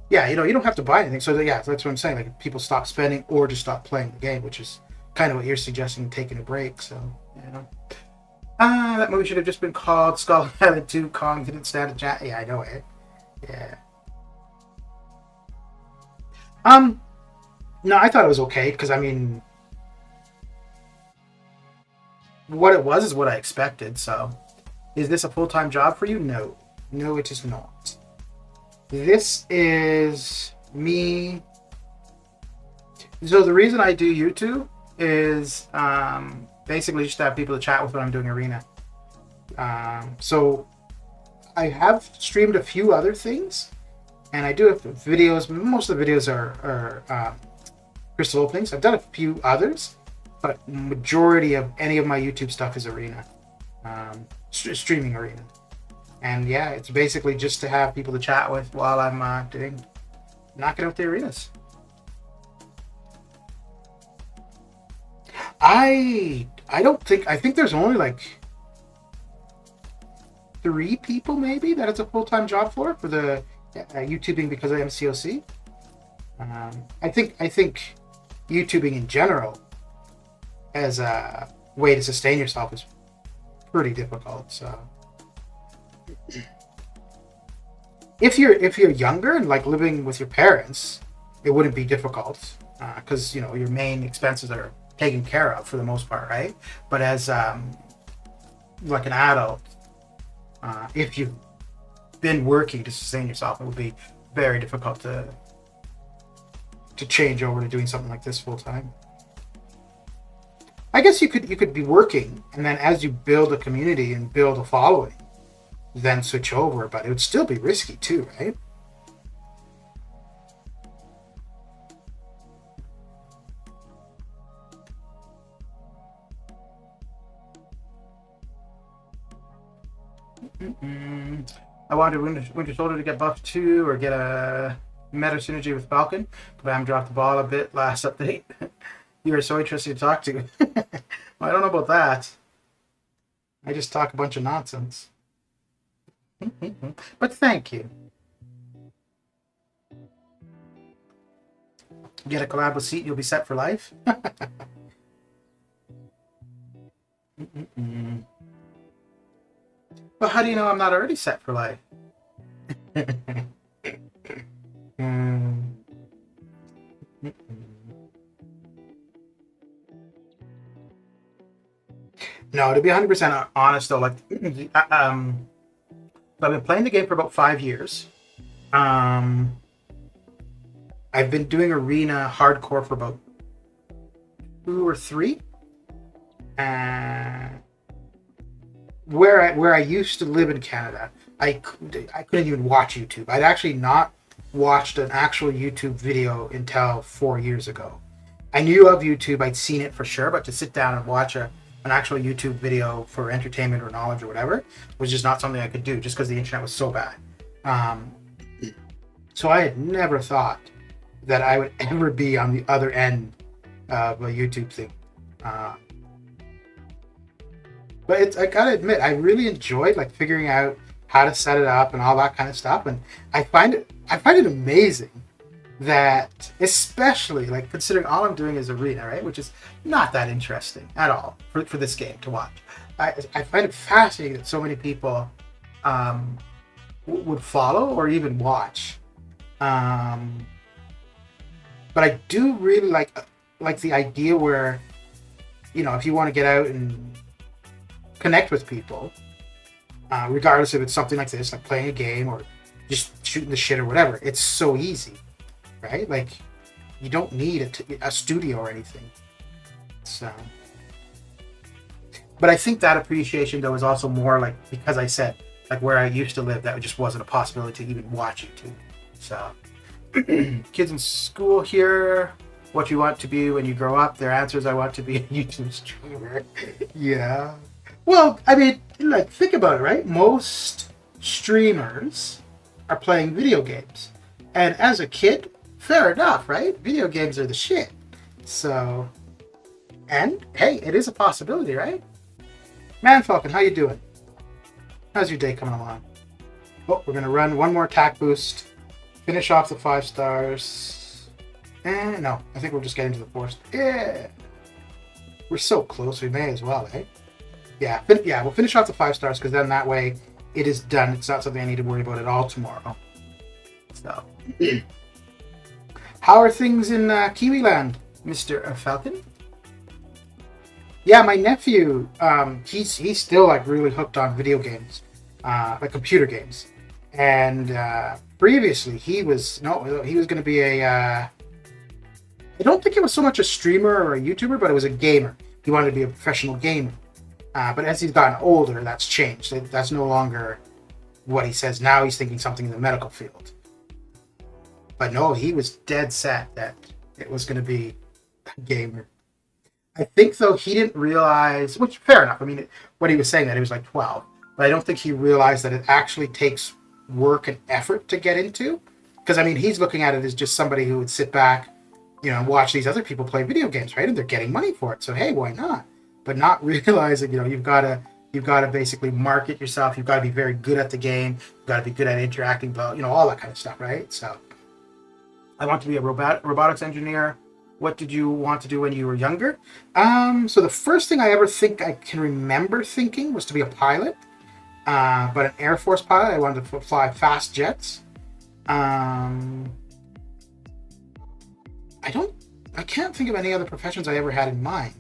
Yeah, you don't have to buy anything. So yeah, that's what I'm saying. Like, people stop spending or just stop playing the game, which is kind of what you're suggesting, taking a break. So that movie should have just been called Skull Island 2. Kong didn't stand a chance. Yeah, I know it. Yeah. No, I thought it was okay, because I mean, what it was is what I expected. So, is this a full-time job for you? No, it is not. This is me. So the reason I do YouTube is basically just to have people to chat with when I'm doing Arena. So I have streamed a few other things, and I do have videos. Most of the videos are crystal openings. I've done a few others, but majority of any of my YouTube stuff is Arena, streaming Arena. And yeah, it's basically just to have people to chat with while I'm knocking out the arenas. I think there's only like 3 people maybe that it's a full-time job for the YouTubing because of MCOC. I think YouTubing in general as a way to sustain yourself is pretty difficult. So if you're younger and like living with your parents, it wouldn't be difficult because your main expenses are taken care of for the most part, right? But as like an adult, if you've been working to sustain yourself, it would be very difficult to change over to doing something like this full time. I guess you could be working, and then as you build a community and build a following, then switch over, but it would still be risky too, right? I wanted Winter Soldier to get buffed too, or get a meta synergy with Falcon. Bam dropped the ball a bit last update. You are so interesting to talk to. Well, I don't know about that. I just talk a bunch of nonsense. But thank you. Get a collab with Seat, you'll be set for life. But how do you know I'm not already set for life? No, to be 100% honest though, like, I've been playing the game for about 5 years. Um, I've been doing arena hardcore for about 2 or 3. Uh, where I used to live in Canada, I couldn't even watch YouTube. I'd actually not watched an actual YouTube video until 4 years ago. I knew of YouTube, I'd seen it for sure, but to sit down and watch an actual YouTube video for entertainment or knowledge or whatever was just not something I could do, just because the internet was so bad. So I had never thought that I would ever be on the other end of a YouTube thing. But I gotta admit, I really enjoyed like figuring out how to set it up and all that kind of stuff, and I find it amazing that, especially like considering all I'm doing is arena, right, which is not that interesting at all for this game to watch. I find it fascinating that so many people would follow or even watch. But I do really like the idea where, you know, if you want to get out and connect with people, regardless if it's something like this, like playing a game or just shooting the shit or whatever, it's so easy, right? Like, you don't need a studio or anything. So, but I think that appreciation though is also more like, because I said like where I used to live, that just wasn't a possibility to even watch YouTube. So, kids in school here, what you want to be when you grow up? Their answers: I want to be a YouTube streamer. Yeah. Well, I mean, like, think about it, right? Most streamers are playing video games. And as a kid, fair enough, right? Video games are the shit. So, and, hey, it is a possibility, right? Man Falcon, how you doing? How's your day coming along? Oh, we're going to run one more attack boost. Finish off the 5 stars. No, I think we'll just get into the 4 stars. Yeah! We're so close, we may as well, eh? Yeah, we'll finish off the 5 stars, because then that way it is done. It's not something I need to worry about at all tomorrow. So, how are things in Kiwiland, Mr. Falcon? Yeah, my nephew, he's still like really hooked on video games, like computer games. And previously he was going to be I don't think it was so much a streamer or a YouTuber, but it was a gamer. He wanted to be a professional gamer. But as he's gotten older, that's changed. That's no longer what he says. Now he's thinking something in the medical field. But no, he was dead set that it was going to be a gamer. I think, though, he didn't realize, which, fair enough. I mean, when he was saying that, he was like 12. But I don't think he realized that it actually takes work and effort to get into. Because, I mean, he's looking at it as just somebody who would sit back, you know, and watch these other people play video games, right? And they're getting money for it. So, hey, why not? But not realizing, you know, you've got to basically market yourself. You've got to be very good at the game. You've got to be good at interacting, you know, all that kind of stuff, right? So, I want to be a robotics engineer. What did you want to do when you were younger? So the first thing I ever think I can remember thinking was to be a pilot, but an Air Force pilot. I wanted to fly fast jets. I can't think of any other professions I ever had in mind.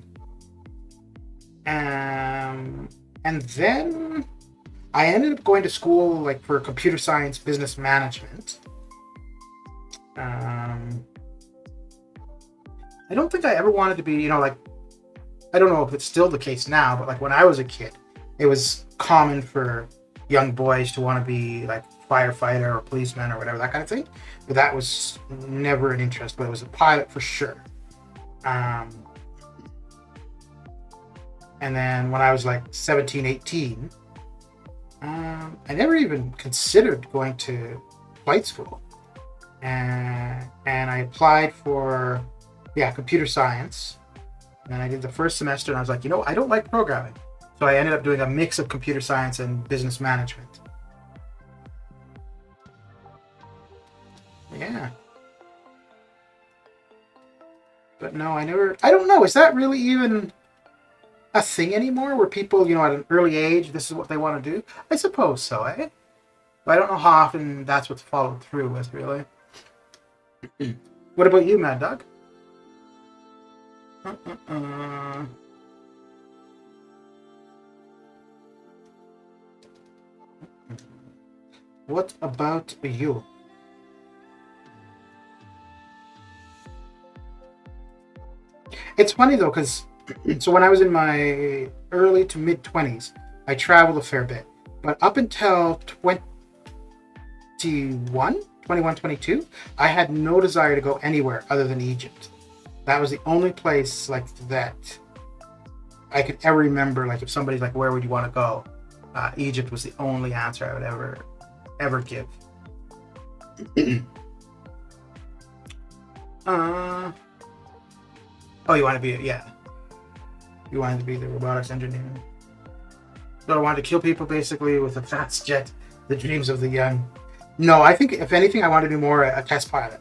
And then I ended up going to school like for computer science, business management. I don't think I ever wanted to be, you know, like, I don't know if it's still the case now, but like when I was a kid, it was common for young boys to want to be like firefighter or policeman or whatever, that kind of thing. But that was never an interest, but it was a pilot for sure. And then when I was like 17, 18, I never even considered going to flight school. And I applied for, computer science. And I did the first semester and I was like, you know, I don't like programming. So I ended up doing a mix of computer science and business management. Yeah. But no, I don't know, is that really even a thing anymore where people, you know, at an early age, this is what they want to do? I suppose so, eh? But I don't know how often that's what's followed through with, really. What about you, Mad Dog? What about you? It's funny though, because so when I was in my early to mid 20s, I traveled a fair bit. But up until 21, 22, I had no desire to go anywhere other than Egypt. That was the only place like that I could ever remember. Like if somebody's like, where would you want to go? Egypt was the only answer I would ever give. Oh, you want to be, yeah. You wanted to be the robotics engineer. So I wanted to kill people basically with a fast jet, the dreams of the young. No, I think if anything, I wanted to be more a test pilot.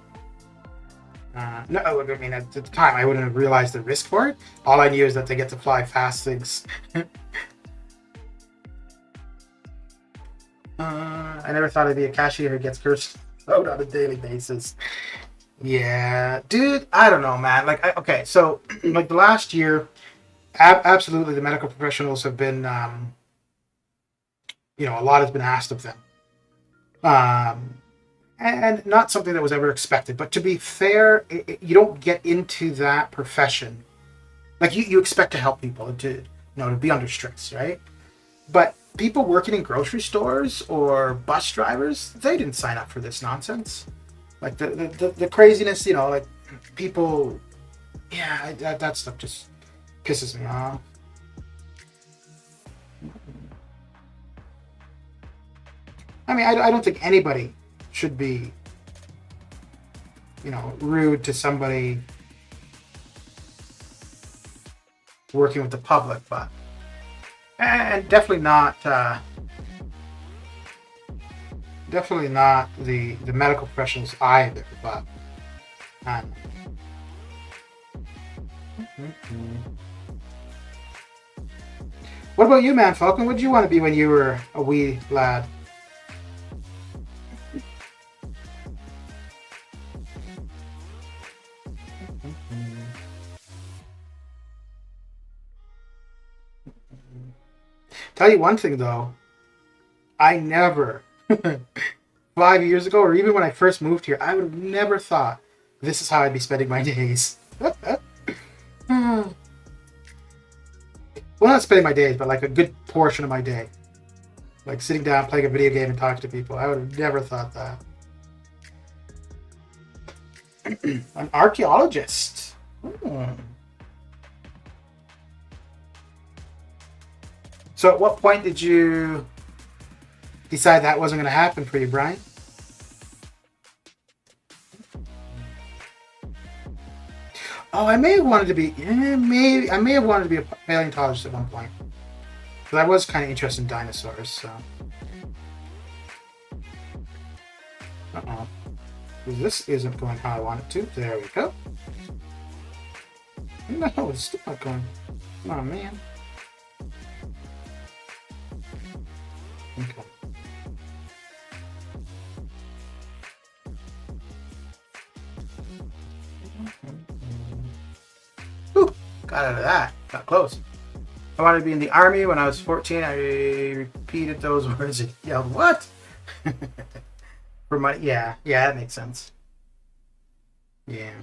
No, I mean, at the time, I wouldn't have realized the risk for it. All I knew is that they get to fly fast things. I never thought I'd be a cashier who gets cursed out on a daily basis. Yeah, dude, I don't know, man. Like, okay, so like the last year, absolutely, the medical professionals have been, a lot has been asked of them, and not something that was ever expected. But to be fair, you don't get into that profession like you expect to help people and to be under stress, right? But people working in grocery stores or bus drivers, they didn't sign up for this nonsense. Like the craziness, like people, yeah, that stuff just pisses me off. I mean, I don't think anybody should be, rude to somebody working with the public, but, and definitely not the medical professionals either, but What about you, man, Falcon? What did you want to be when you were a wee lad? Tell you one thing though, I never 5 years ago, or even when I first moved here, I would have never thought this is how I'd be spending my days. Well, not spending my days, but like a good portion of my day. Like sitting down, playing a video game, and talking to people. I would have never thought that. An archaeologist. So at what point did you decide that wasn't going to happen for you, Brian? Oh, I may have wanted to be. I may have wanted to be a paleontologist at one point, because I was kind of interested in dinosaurs. So, this isn't going how I want it to. There we go. No, it's still not going. Oh man. Okay. Ooh, got out of that. Got close. I wanted to be in the army when I was 14. I repeated those words and yelled, "What?" For money. Yeah, that makes sense. Yeah.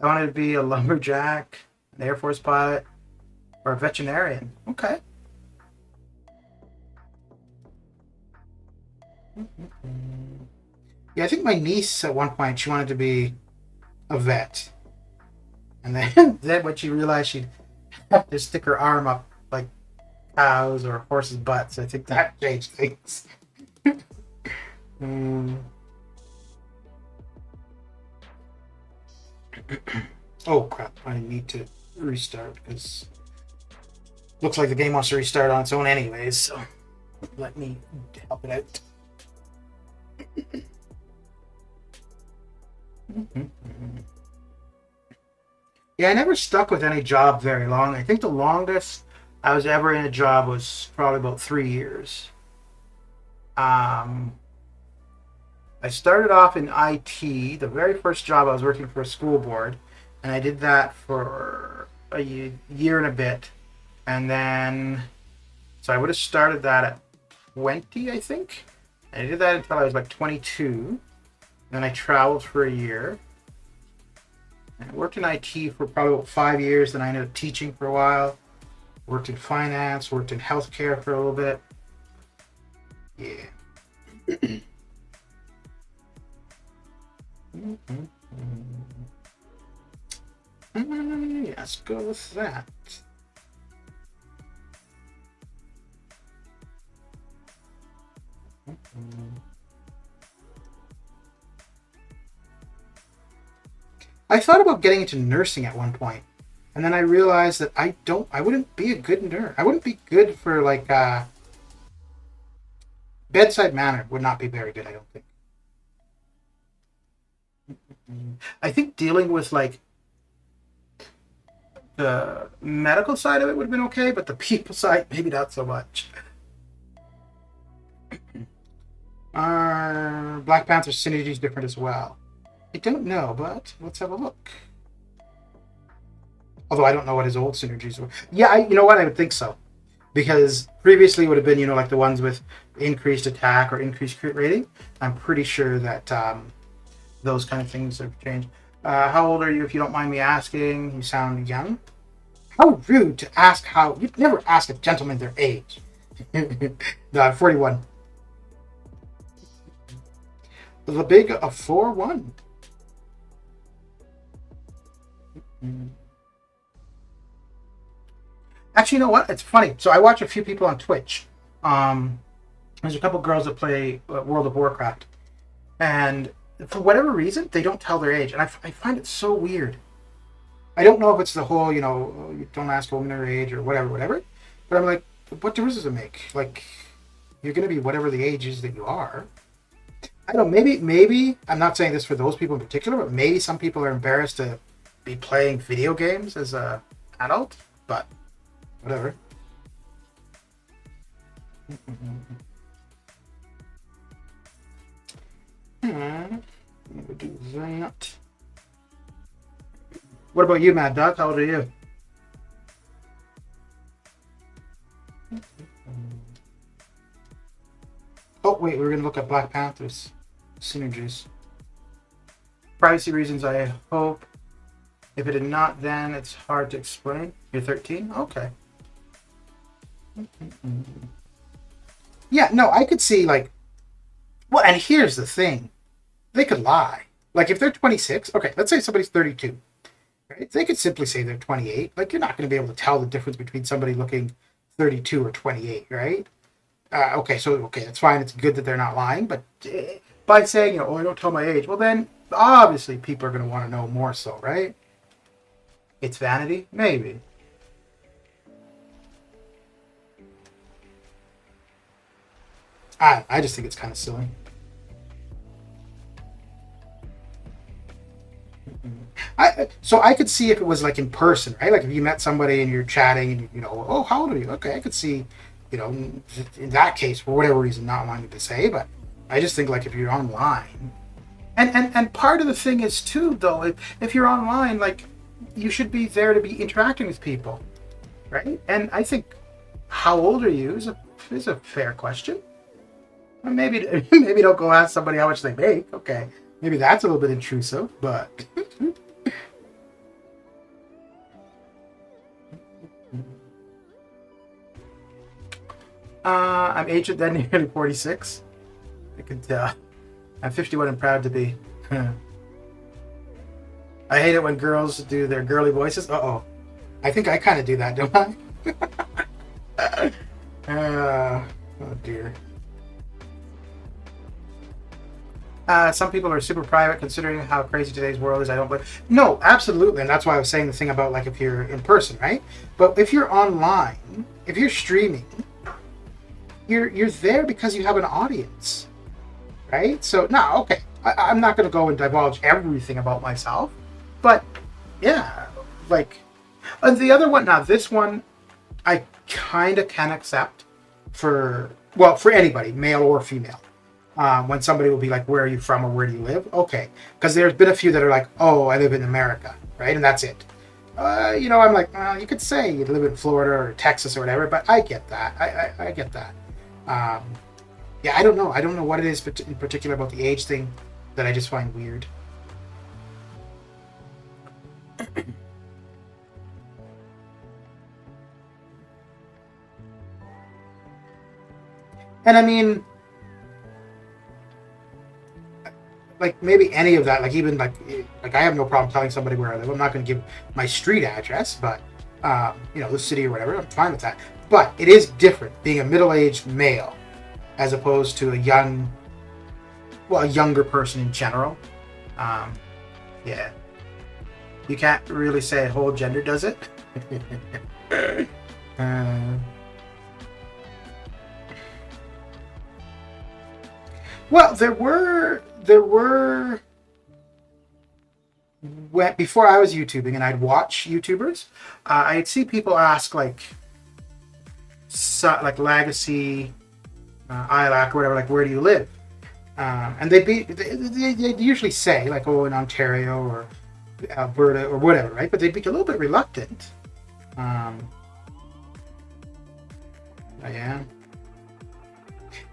I wanted to be a lumberjack, an Air Force pilot, or a veterinarian. Okay. Yeah, I think my niece at one point, she wanted to be a vet. And then when she realized she'd have to stick her arm up like cows or horses' butts, I think that changed things. Oh crap, I need to restart because looks like the game wants to restart on its own anyways, so let me help it out. Yeah, I never stuck with any job very long. I think the longest I was ever in a job was probably about 3 years. I started off in IT. The very first job I was working for a school board, and I did that for a year and a bit. And then, so I would have started that at 20, I think. I did that until I was like 22. Then I traveled for a year. And I worked in IT for probably about 5 years. Then I ended up teaching for a while. Worked in finance. Worked in healthcare for a little bit. Yeah. Let's go with that. I thought about getting into nursing at one point, and then I realized that I wouldn't be a good nurse. I wouldn't be good for like bedside manner would not be very good, I don't think. I think dealing with like the medical side of it would have been okay, but the people side, maybe not so much. Are Black Panther synergies different as well? I don't know, but let's have a look. Although I don't know what his old synergies were. Yeah, you know what? I would think so. Because previously it would have been, like the ones with increased attack or increased crit rating. I'm pretty sure that those kind of things have changed. How old are you, if you don't mind me asking? You sound young. How rude to ask how... You'd never ask a gentleman their age. No, I'm 41. The big 4-1. Actually, you know what? It's funny. So I watch a few people on Twitch. There's a couple girls that play World of Warcraft. And for whatever reason, they don't tell their age. And I find it so weird. I don't know if it's the whole, you don't ask a woman their age or whatever. But I'm like, what difference does it make? Like, you're going to be whatever the age is that you are. I don't know, maybe, I'm not saying this for those people in particular, but maybe some people are embarrassed to be playing video games as an adult, but whatever. We'll do that. What about you, Mad Dog? How old are you? Oh, wait, we're going to look at Black Panther's synergies. Privacy reasons, I hope. If it did not, then it's hard to explain. You're 13? Okay. Yeah, no, I could see, like... Well, and here's the thing. They could lie. Like, if they're 26... Okay, let's say somebody's 32. Right? They could simply say they're 28. Like, you're not going to be able to tell the difference between somebody looking 32 or 28, right? Okay, that's fine. It's good that they're not lying, but by saying, I don't tell my age, well then, obviously people are going to want to know more so, right? It's vanity? Maybe. I just think it's kind of silly. So I could see if it was like in person, right? Like if you met somebody and you're chatting and, oh, how old are you? Okay, I could see... in that case, for whatever reason, not wanting to say, but I just think like if you're online, and part of the thing is too, though, if you're online, like you should be there to be interacting with people, right? And I think how old are you is a fair question. Maybe don't go ask somebody how much they make. Okay, maybe that's a little bit intrusive, but. I'm aged then, nearly 46. I could tell. I'm 51 and proud to be. I hate it when girls do their girly voices. Uh-oh. I think I kind of do that, don't I? Oh, dear. Some people are super private considering how crazy today's world is. I don't believe. No, absolutely. And that's why I was saying the thing about like if you're in person, right? But if you're online, if you're streaming, you're there because you have an audience, right? So no, okay, I'm not going to go and divulge everything about myself, but yeah, like the other one. Now this one, I kind of can accept for anybody, male or female. When somebody will be like, "Where are you from?" or "Where do you live?" Okay, because there's been a few that are like, "Oh, I live in America," right, and that's it. I'm like, well, you could say you live in Florida or Texas or whatever, but I get that. I get that. Yeah, I don't know. I don't know what it is in particular about the age thing that I just find weird. And I mean, like maybe any of that, like even like I have no problem telling somebody where I live. I'm not going to give my street address, but you know, the city or whatever. I'm fine with that. But it is different being a middle-aged male as opposed to a younger person in general. Yeah, you can't really say a whole gender, does it? Well, there were when before I was YouTubing and I'd watch YouTubers, I'd see people ask like like Legacy, ILAC or whatever, like where do you live? And they'd usually say like, oh, in Ontario or Alberta or whatever, right? But they'd be a little bit reluctant. Yeah.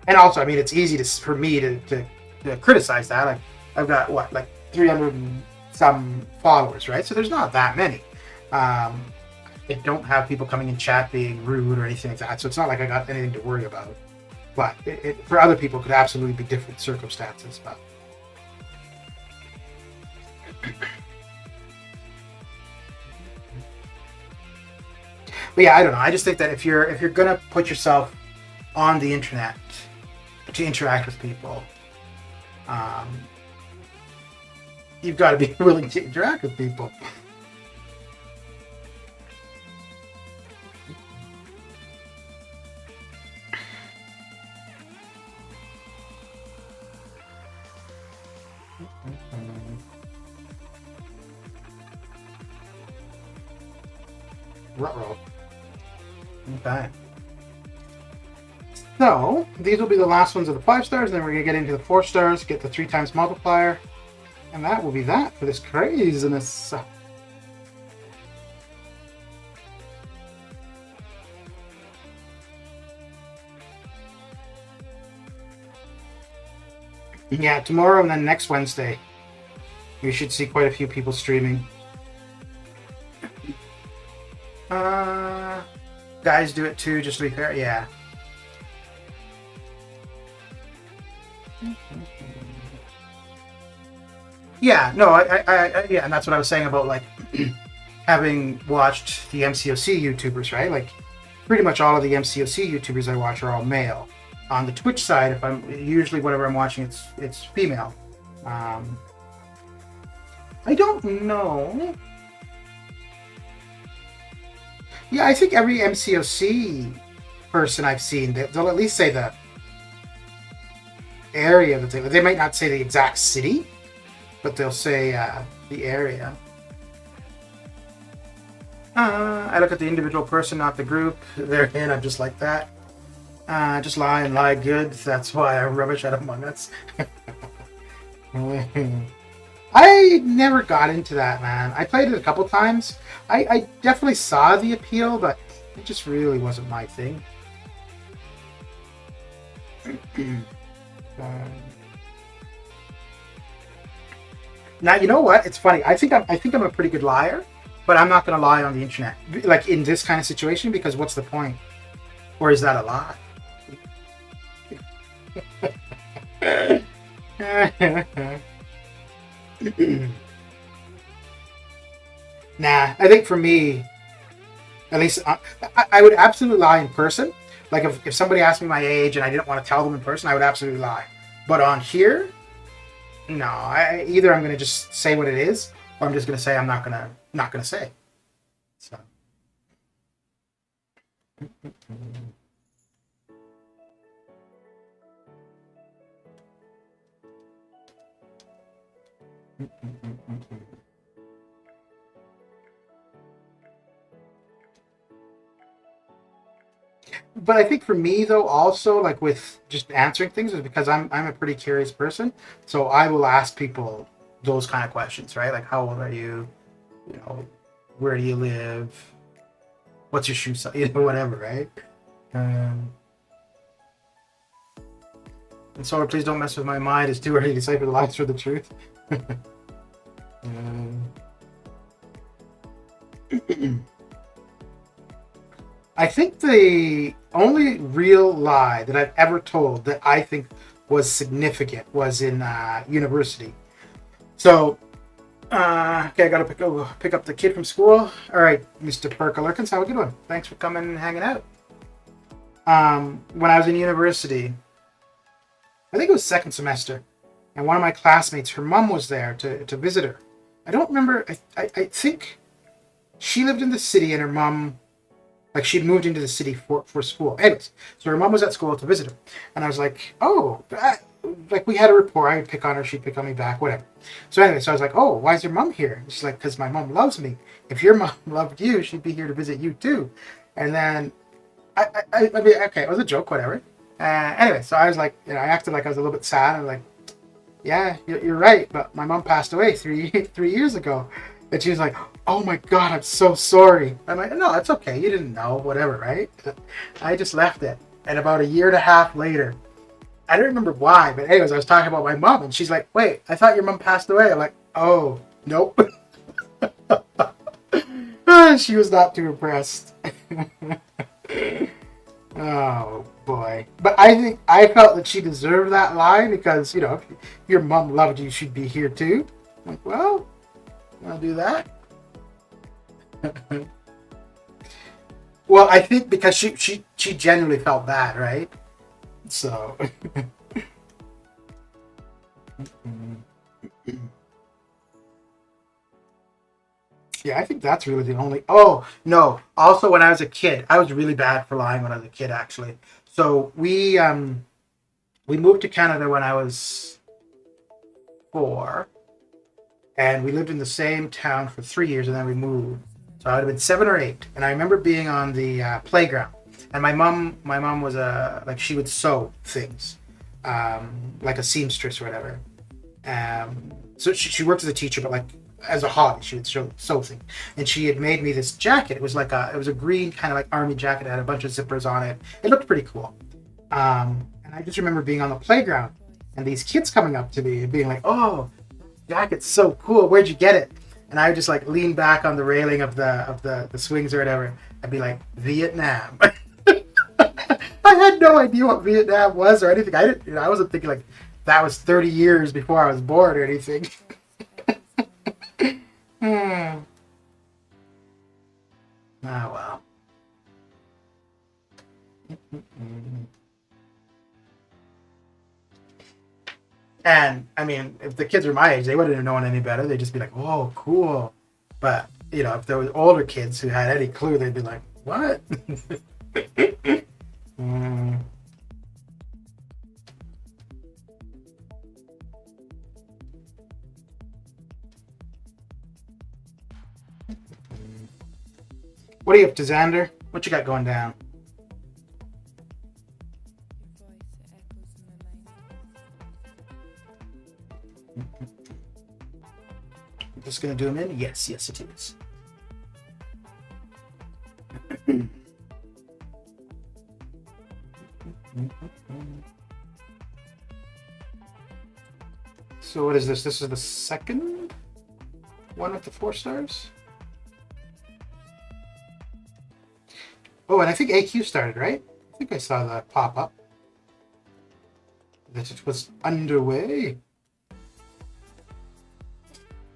And also, I mean, it's easy for me to criticize that. Like, I've got like 300 and some followers, right? So there's not that many. I don't have people coming in chat being rude or anything like that. So it's not like I got anything to worry about. But for other people, it could absolutely be different circumstances. But yeah, I don't know. I just think that if you're gonna put yourself on the internet to interact with people, you've got to be willing to interact with people. Ruh-roh. Okay. So, these will be the last ones of the 5 stars, and then we're going to get into the 4 stars, get the 3 times multiplier, and that will be that for this craziness. Yeah, tomorrow and then next Wednesday, we should see quite a few people streaming. Guys do it too, just to be fair, yeah. Yeah, no, yeah, and that's what I was saying about like having watched the MCOC YouTubers, right? Like, pretty much all of the MCOC YouTubers I watch are all male. On the Twitch side, if I'm usually whatever I'm watching, it's female. I don't know. Yeah, I think every MCOC person I've seen, they'll at least say the area that they might not say the exact city, but they'll say the area. I look at the individual person, not the group. They're in. I'm just like that. Just lie and lie good. That's why I'm rubbish at Among Us. I never got into that, man. I played it a couple times. I definitely saw the appeal, but it just really wasn't my thing. Now you know what? It's funny. I think I'm a pretty good liar, but I'm not gonna lie on the internet, like in this kind of situation, because what's the point? Or is that a lie? Nah, I think for me, at least, I would absolutely lie in person. Like if somebody asked me my age and I didn't want to tell them in person, I would absolutely lie. But on here, no. Either I'm gonna just say what it is, or I'm just gonna say I'm not gonna say. So. But I think for me though, also like with just answering things, is because I'm a pretty curious person. So I will ask people those kind of questions, right? Like, how old are you? You know, where do you live? What's your shoe size? You know, whatever, right? And so please don't mess with my mind. It's too early to decipher the lies for the truth. I think the only real lie that I've ever told that I think was significant was in university. So, okay, I gotta pick up the kid from school. All right, Mr. Perkalerkins, have a good one. Thanks for coming and hanging out. When I was in university, I think it was second semester, and one of my classmates, her mom was there to visit her. I don't remember. I think she lived in the city, and her mom, like, she'd moved into the city for school. Anyways, so her mom was at school to visit her, and I was like, oh, like, we had a rapport. I would pick on her, she'd pick on me back, whatever. So anyway, so I was like, oh, why is your mom here? And she's like, because my mom loves me. If your mom loved you, she'd be here to visit you too. And then I mean, okay, it was a joke, whatever. Anyway, so I was like, I acted like I was a little bit sad. I was like, yeah, you're right, but my mom passed away three years ago. And she was like, oh my God, I'm so sorry. I'm like, no, it's okay. You didn't know, whatever, right? I just left it. And about a year and a half later, I don't remember why, but anyways, I was talking about my mom, and she's like, wait, I thought your mom passed away. I'm like, oh, nope. She was not too impressed. Oh boy. But I felt that she deserved that line because, if your mom loved you, she'd be here too. I'm like, well, I'll do that. Well, I think because she genuinely felt that, right? So yeah, I think that's really the only. Oh no! Also, when I was a kid, I was really bad for lying when I was a kid. Actually, so we moved to Canada when I was 4, and we lived in the same town for 3 years, and then we moved. So I would have been 7 or 8, and I remember being on the playground, and my mom was like, she would sew things, like a seamstress or whatever. So she worked as a teacher, but like, as a hobby, she would sew things. And she had made me this jacket. It was a green kind of like army jacket. It had a bunch of zippers on it. It looked pretty cool. And I just remember being on the playground and these kids coming up to me and being like, "Oh, jacket's so cool. Where'd you get it?" And I would just like lean back on the railing of the swings or whatever. I'd be like, "Vietnam." I had no idea what Vietnam was or anything. I wasn't thinking like that was 30 years before I was born or anything. Ah, well. And I mean, if the kids were my age, they wouldn't have known any better. They'd just be like, "Oh, cool." But if there was older kids who had any clue, they'd be like, "What?" What are you up to, Xander? What you got going down? Just gonna do them in? Yes, it is. So what is this? This is the second one with the 4 stars? Oh, and I think AQ started, right? I think I saw that pop up. That it was underway.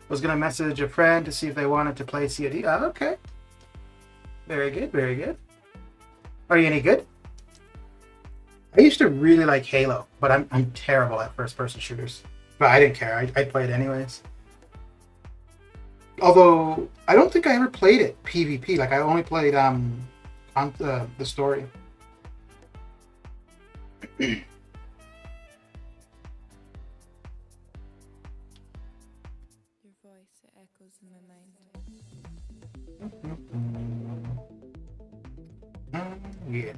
Was going to message a friend to see if they wanted to play COD. Oh, okay. Very good, very good. Are you any good? I used to really like Halo, but I'm terrible at first-person shooters. But I didn't care. I'd play it anyways. Although, I don't think I ever played it PvP. Like, I only played on the story. Your voice echoes in my mind. Yeah.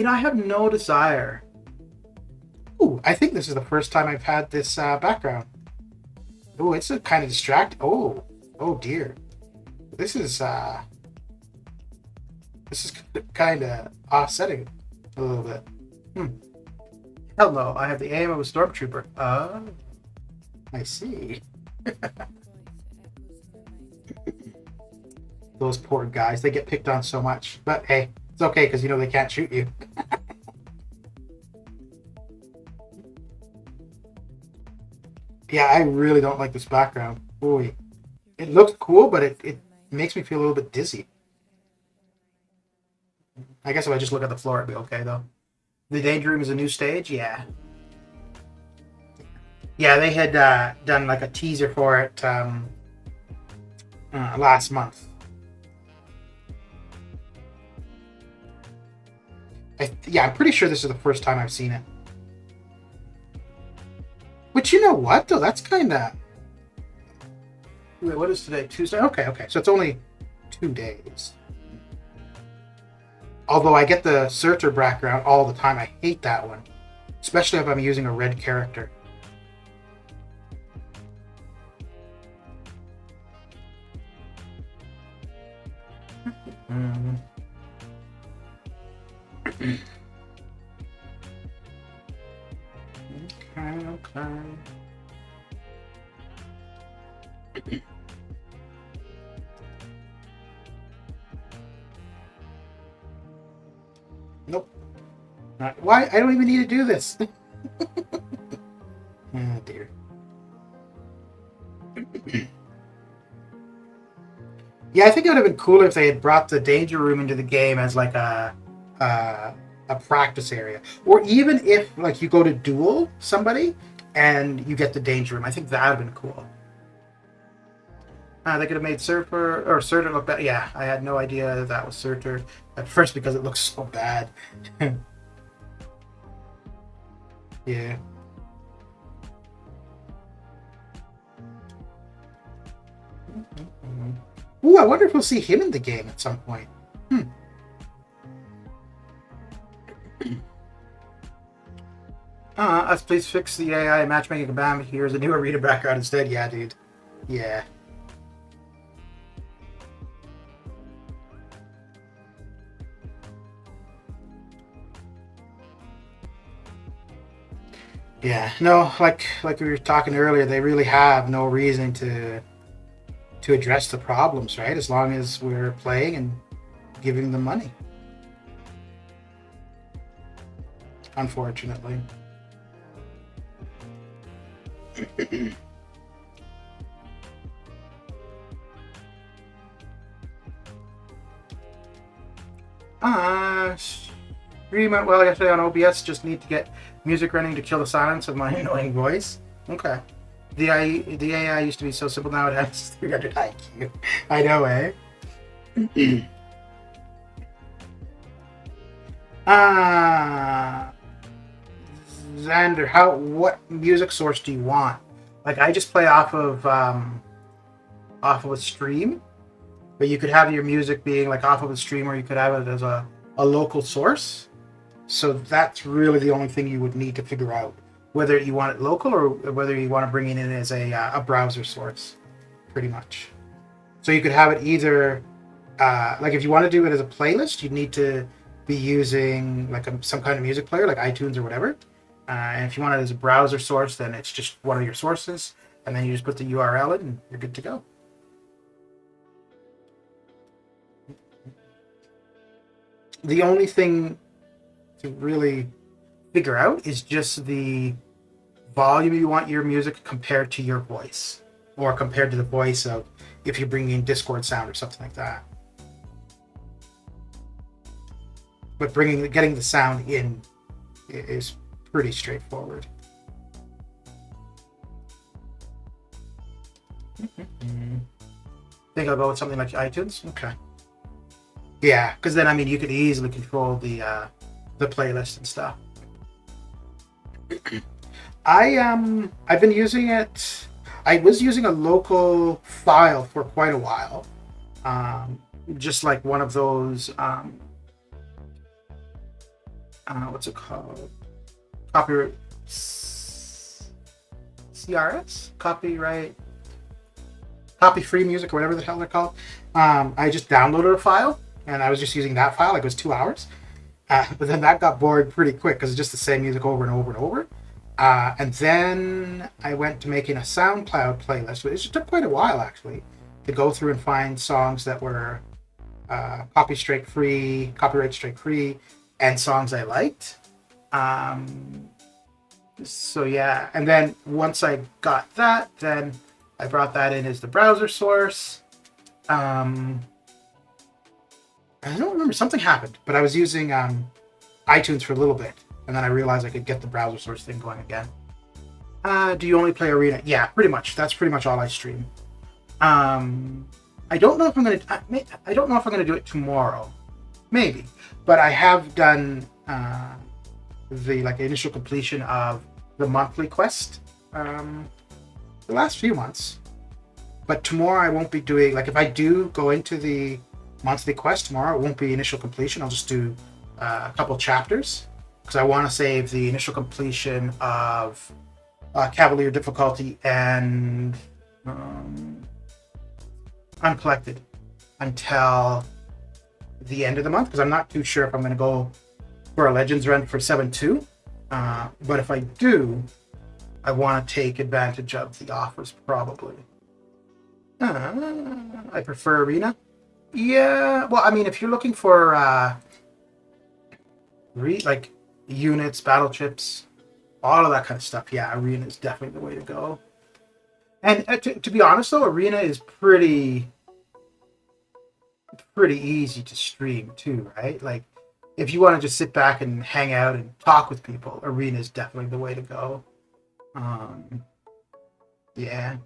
I have no desire. Ooh, I think this is the first time I've had this background. Oh, it's a kind of distract. Oh dear. This is This is kind of offsetting a little bit. Hell no, I have the aim of a stormtrooper. I see. Those poor guys, they get picked on so much. But hey, it's okay because they can't shoot you. Yeah, I really don't like this background. Boy, it looks cool, but it makes me feel a little bit dizzy. I guess if I just look at the floor, it'd be okay, though. The Danger Room is a new stage? Yeah. Yeah, they had done like a teaser for it last month. I'm pretty sure this is the first time I've seen it. But you know what, though? That's kind of... Wait, what is today? Tuesday? Okay. So it's only 2 days. Although I get the Surtur background all the time. I hate that one. Especially if I'm using a red character. Okay. Nope. Why? I don't even need to do this. Oh dear. Yeah, I think it would have been cooler if they had brought the Danger Room into the game as like a practice area, or even if like you go to duel somebody and you get the Danger Room. I think that would have been cool. They could have made Surtur look better. Yeah, I had no idea that was Surtur at first because it looks so bad. Yeah. Ooh, I wonder if we'll see him in the game at some point. Us please fix the AI matchmaking command. Here's a new arena background instead. Yeah, dude. Yeah. Yeah, no, like we were talking earlier, they really have no reason to address the problems, right? As long as we're playing and giving them money. Unfortunately. Stream went well yesterday on OBS. Just need to get music running to kill the silence of my annoying voice. Okay. The AI used to be so simple, now it has 300 IQ. I know, eh? Xander, what music source do you want? Like, I just play off of a stream, but you could have your music being like off of a stream, or you could have it as a local source. So that's really the only thing you would need to figure out, whether you want it local or whether you want to bring it in as a browser source, pretty much. So you could have it either, like if you want to do it as a playlist, you'd need to be using like some kind of music player, like iTunes or whatever. And if you want it as a browser source, then it's just one of your sources, and then you just put the URL in and you're good to go. The only thing to really figure out is just the volume you want your music compared to your voice, or compared to the voice of if you're bringing in Discord sound or something like that. But getting the sound in is pretty straightforward. Think I'll go with something like iTunes. Okay. Yeah, because then you could easily control the playlist and stuff. I've been using it. I was using a local file for quite a while, just like one of those. What's it called? Copyright CRS, copy free music or whatever the hell they're called. I just downloaded a file and I was just using that file. Like it was 2 hours. But then that got bored pretty quick because it's just the same music over and over and over. And then I went to making a SoundCloud playlist. It just took quite a while, actually, to go through and find songs that were copyright strike free, and songs I liked. So yeah, and then once I got that, then I brought that in as the browser source. I don't remember, something happened, but I was using iTunes for a little bit, and then I realized I could get the browser source thing going again. Do you only play Arena? Yeah, pretty much. That's pretty much all I stream. I don't know if I'm gonna do it tomorrow, maybe, but I have done the initial completion of the monthly quest the last few months. But tomorrow I won't be doing, if I do go into the monthly quest tomorrow, it won't be initial completion. I'll just do a couple chapters because I want to save the initial completion of Cavalier difficulty and Uncollected until the end of the month, because I'm not too sure if I'm going to go for a Legends run for 7.2. But if I do, I want to take advantage of the offers probably. I prefer Arena. Yeah, well, I mean, if you're looking for units, battle chips, all of that kind of stuff, yeah, Arena is definitely the way to go. And to be honest, though, Arena is pretty easy to stream too, right? Like, if you want to just sit back and hang out and talk with people, Arena is definitely the way to go. Yeah.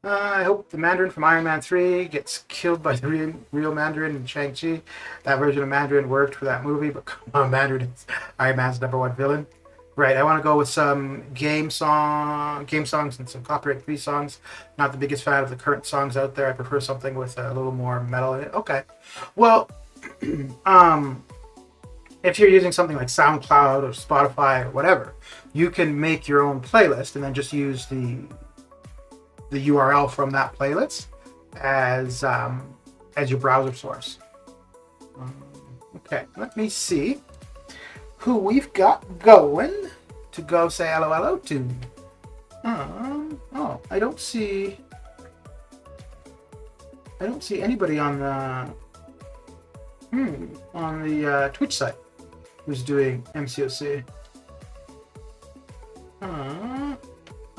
I hope the Mandarin from Iron Man 3 gets killed by the real Mandarin in Shang-Chi. That version of Mandarin worked for that movie, but come on, Mandarin is Iron Man's #1 villain. Right, I want to go with some game songs and some copyright-free songs. Not the biggest fan of the current songs out there. I prefer something with a little more metal in it. Okay. Well, if you're using something like SoundCloud or Spotify or whatever, you can make your own playlist and then just use the URL from that playlist as your browser source. Okay, let me see who we've got going to go say hello to. Oh, I don't see anybody on the Twitch site who's doing MCOC.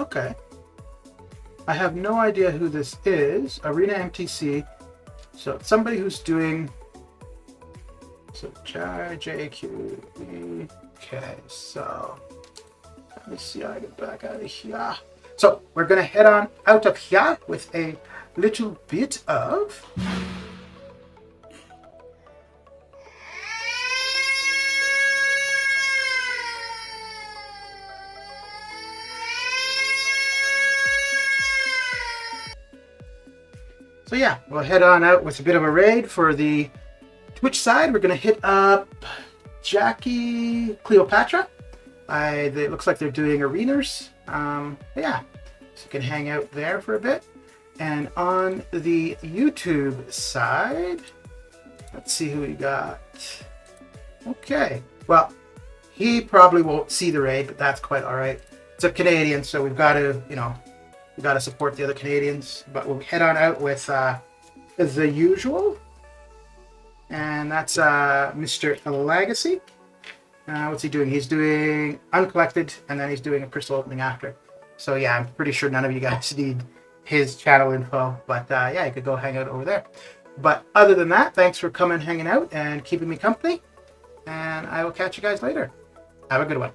Okay. I have no idea who this is. Arena MTC. So it's somebody who's doing. So JQE. Okay, so let me see how I get back out of here. So we're gonna head on out of here with a little bit of. So yeah, we'll head on out with a bit of a raid for the Twitch side. We're going to hit up Jackie Cleopatra. It looks like they're doing arenas. Yeah, so you can hang out there for a bit. And on the YouTube side, let's see who we got. Okay, well, he probably won't see the raid, but that's quite all right. It's a Canadian, so we've got to, we got to support the other Canadians, but we'll head on out with the usual, and that's Mr. Legacy. What's he doing? He's doing Uncollected, and then he's doing a crystal opening after. So yeah, I'm pretty sure none of you guys need his channel info, but yeah, you could go hang out over there. But other than that, thanks for coming, hanging out, and keeping me company, and I will catch you guys later. Have a good one.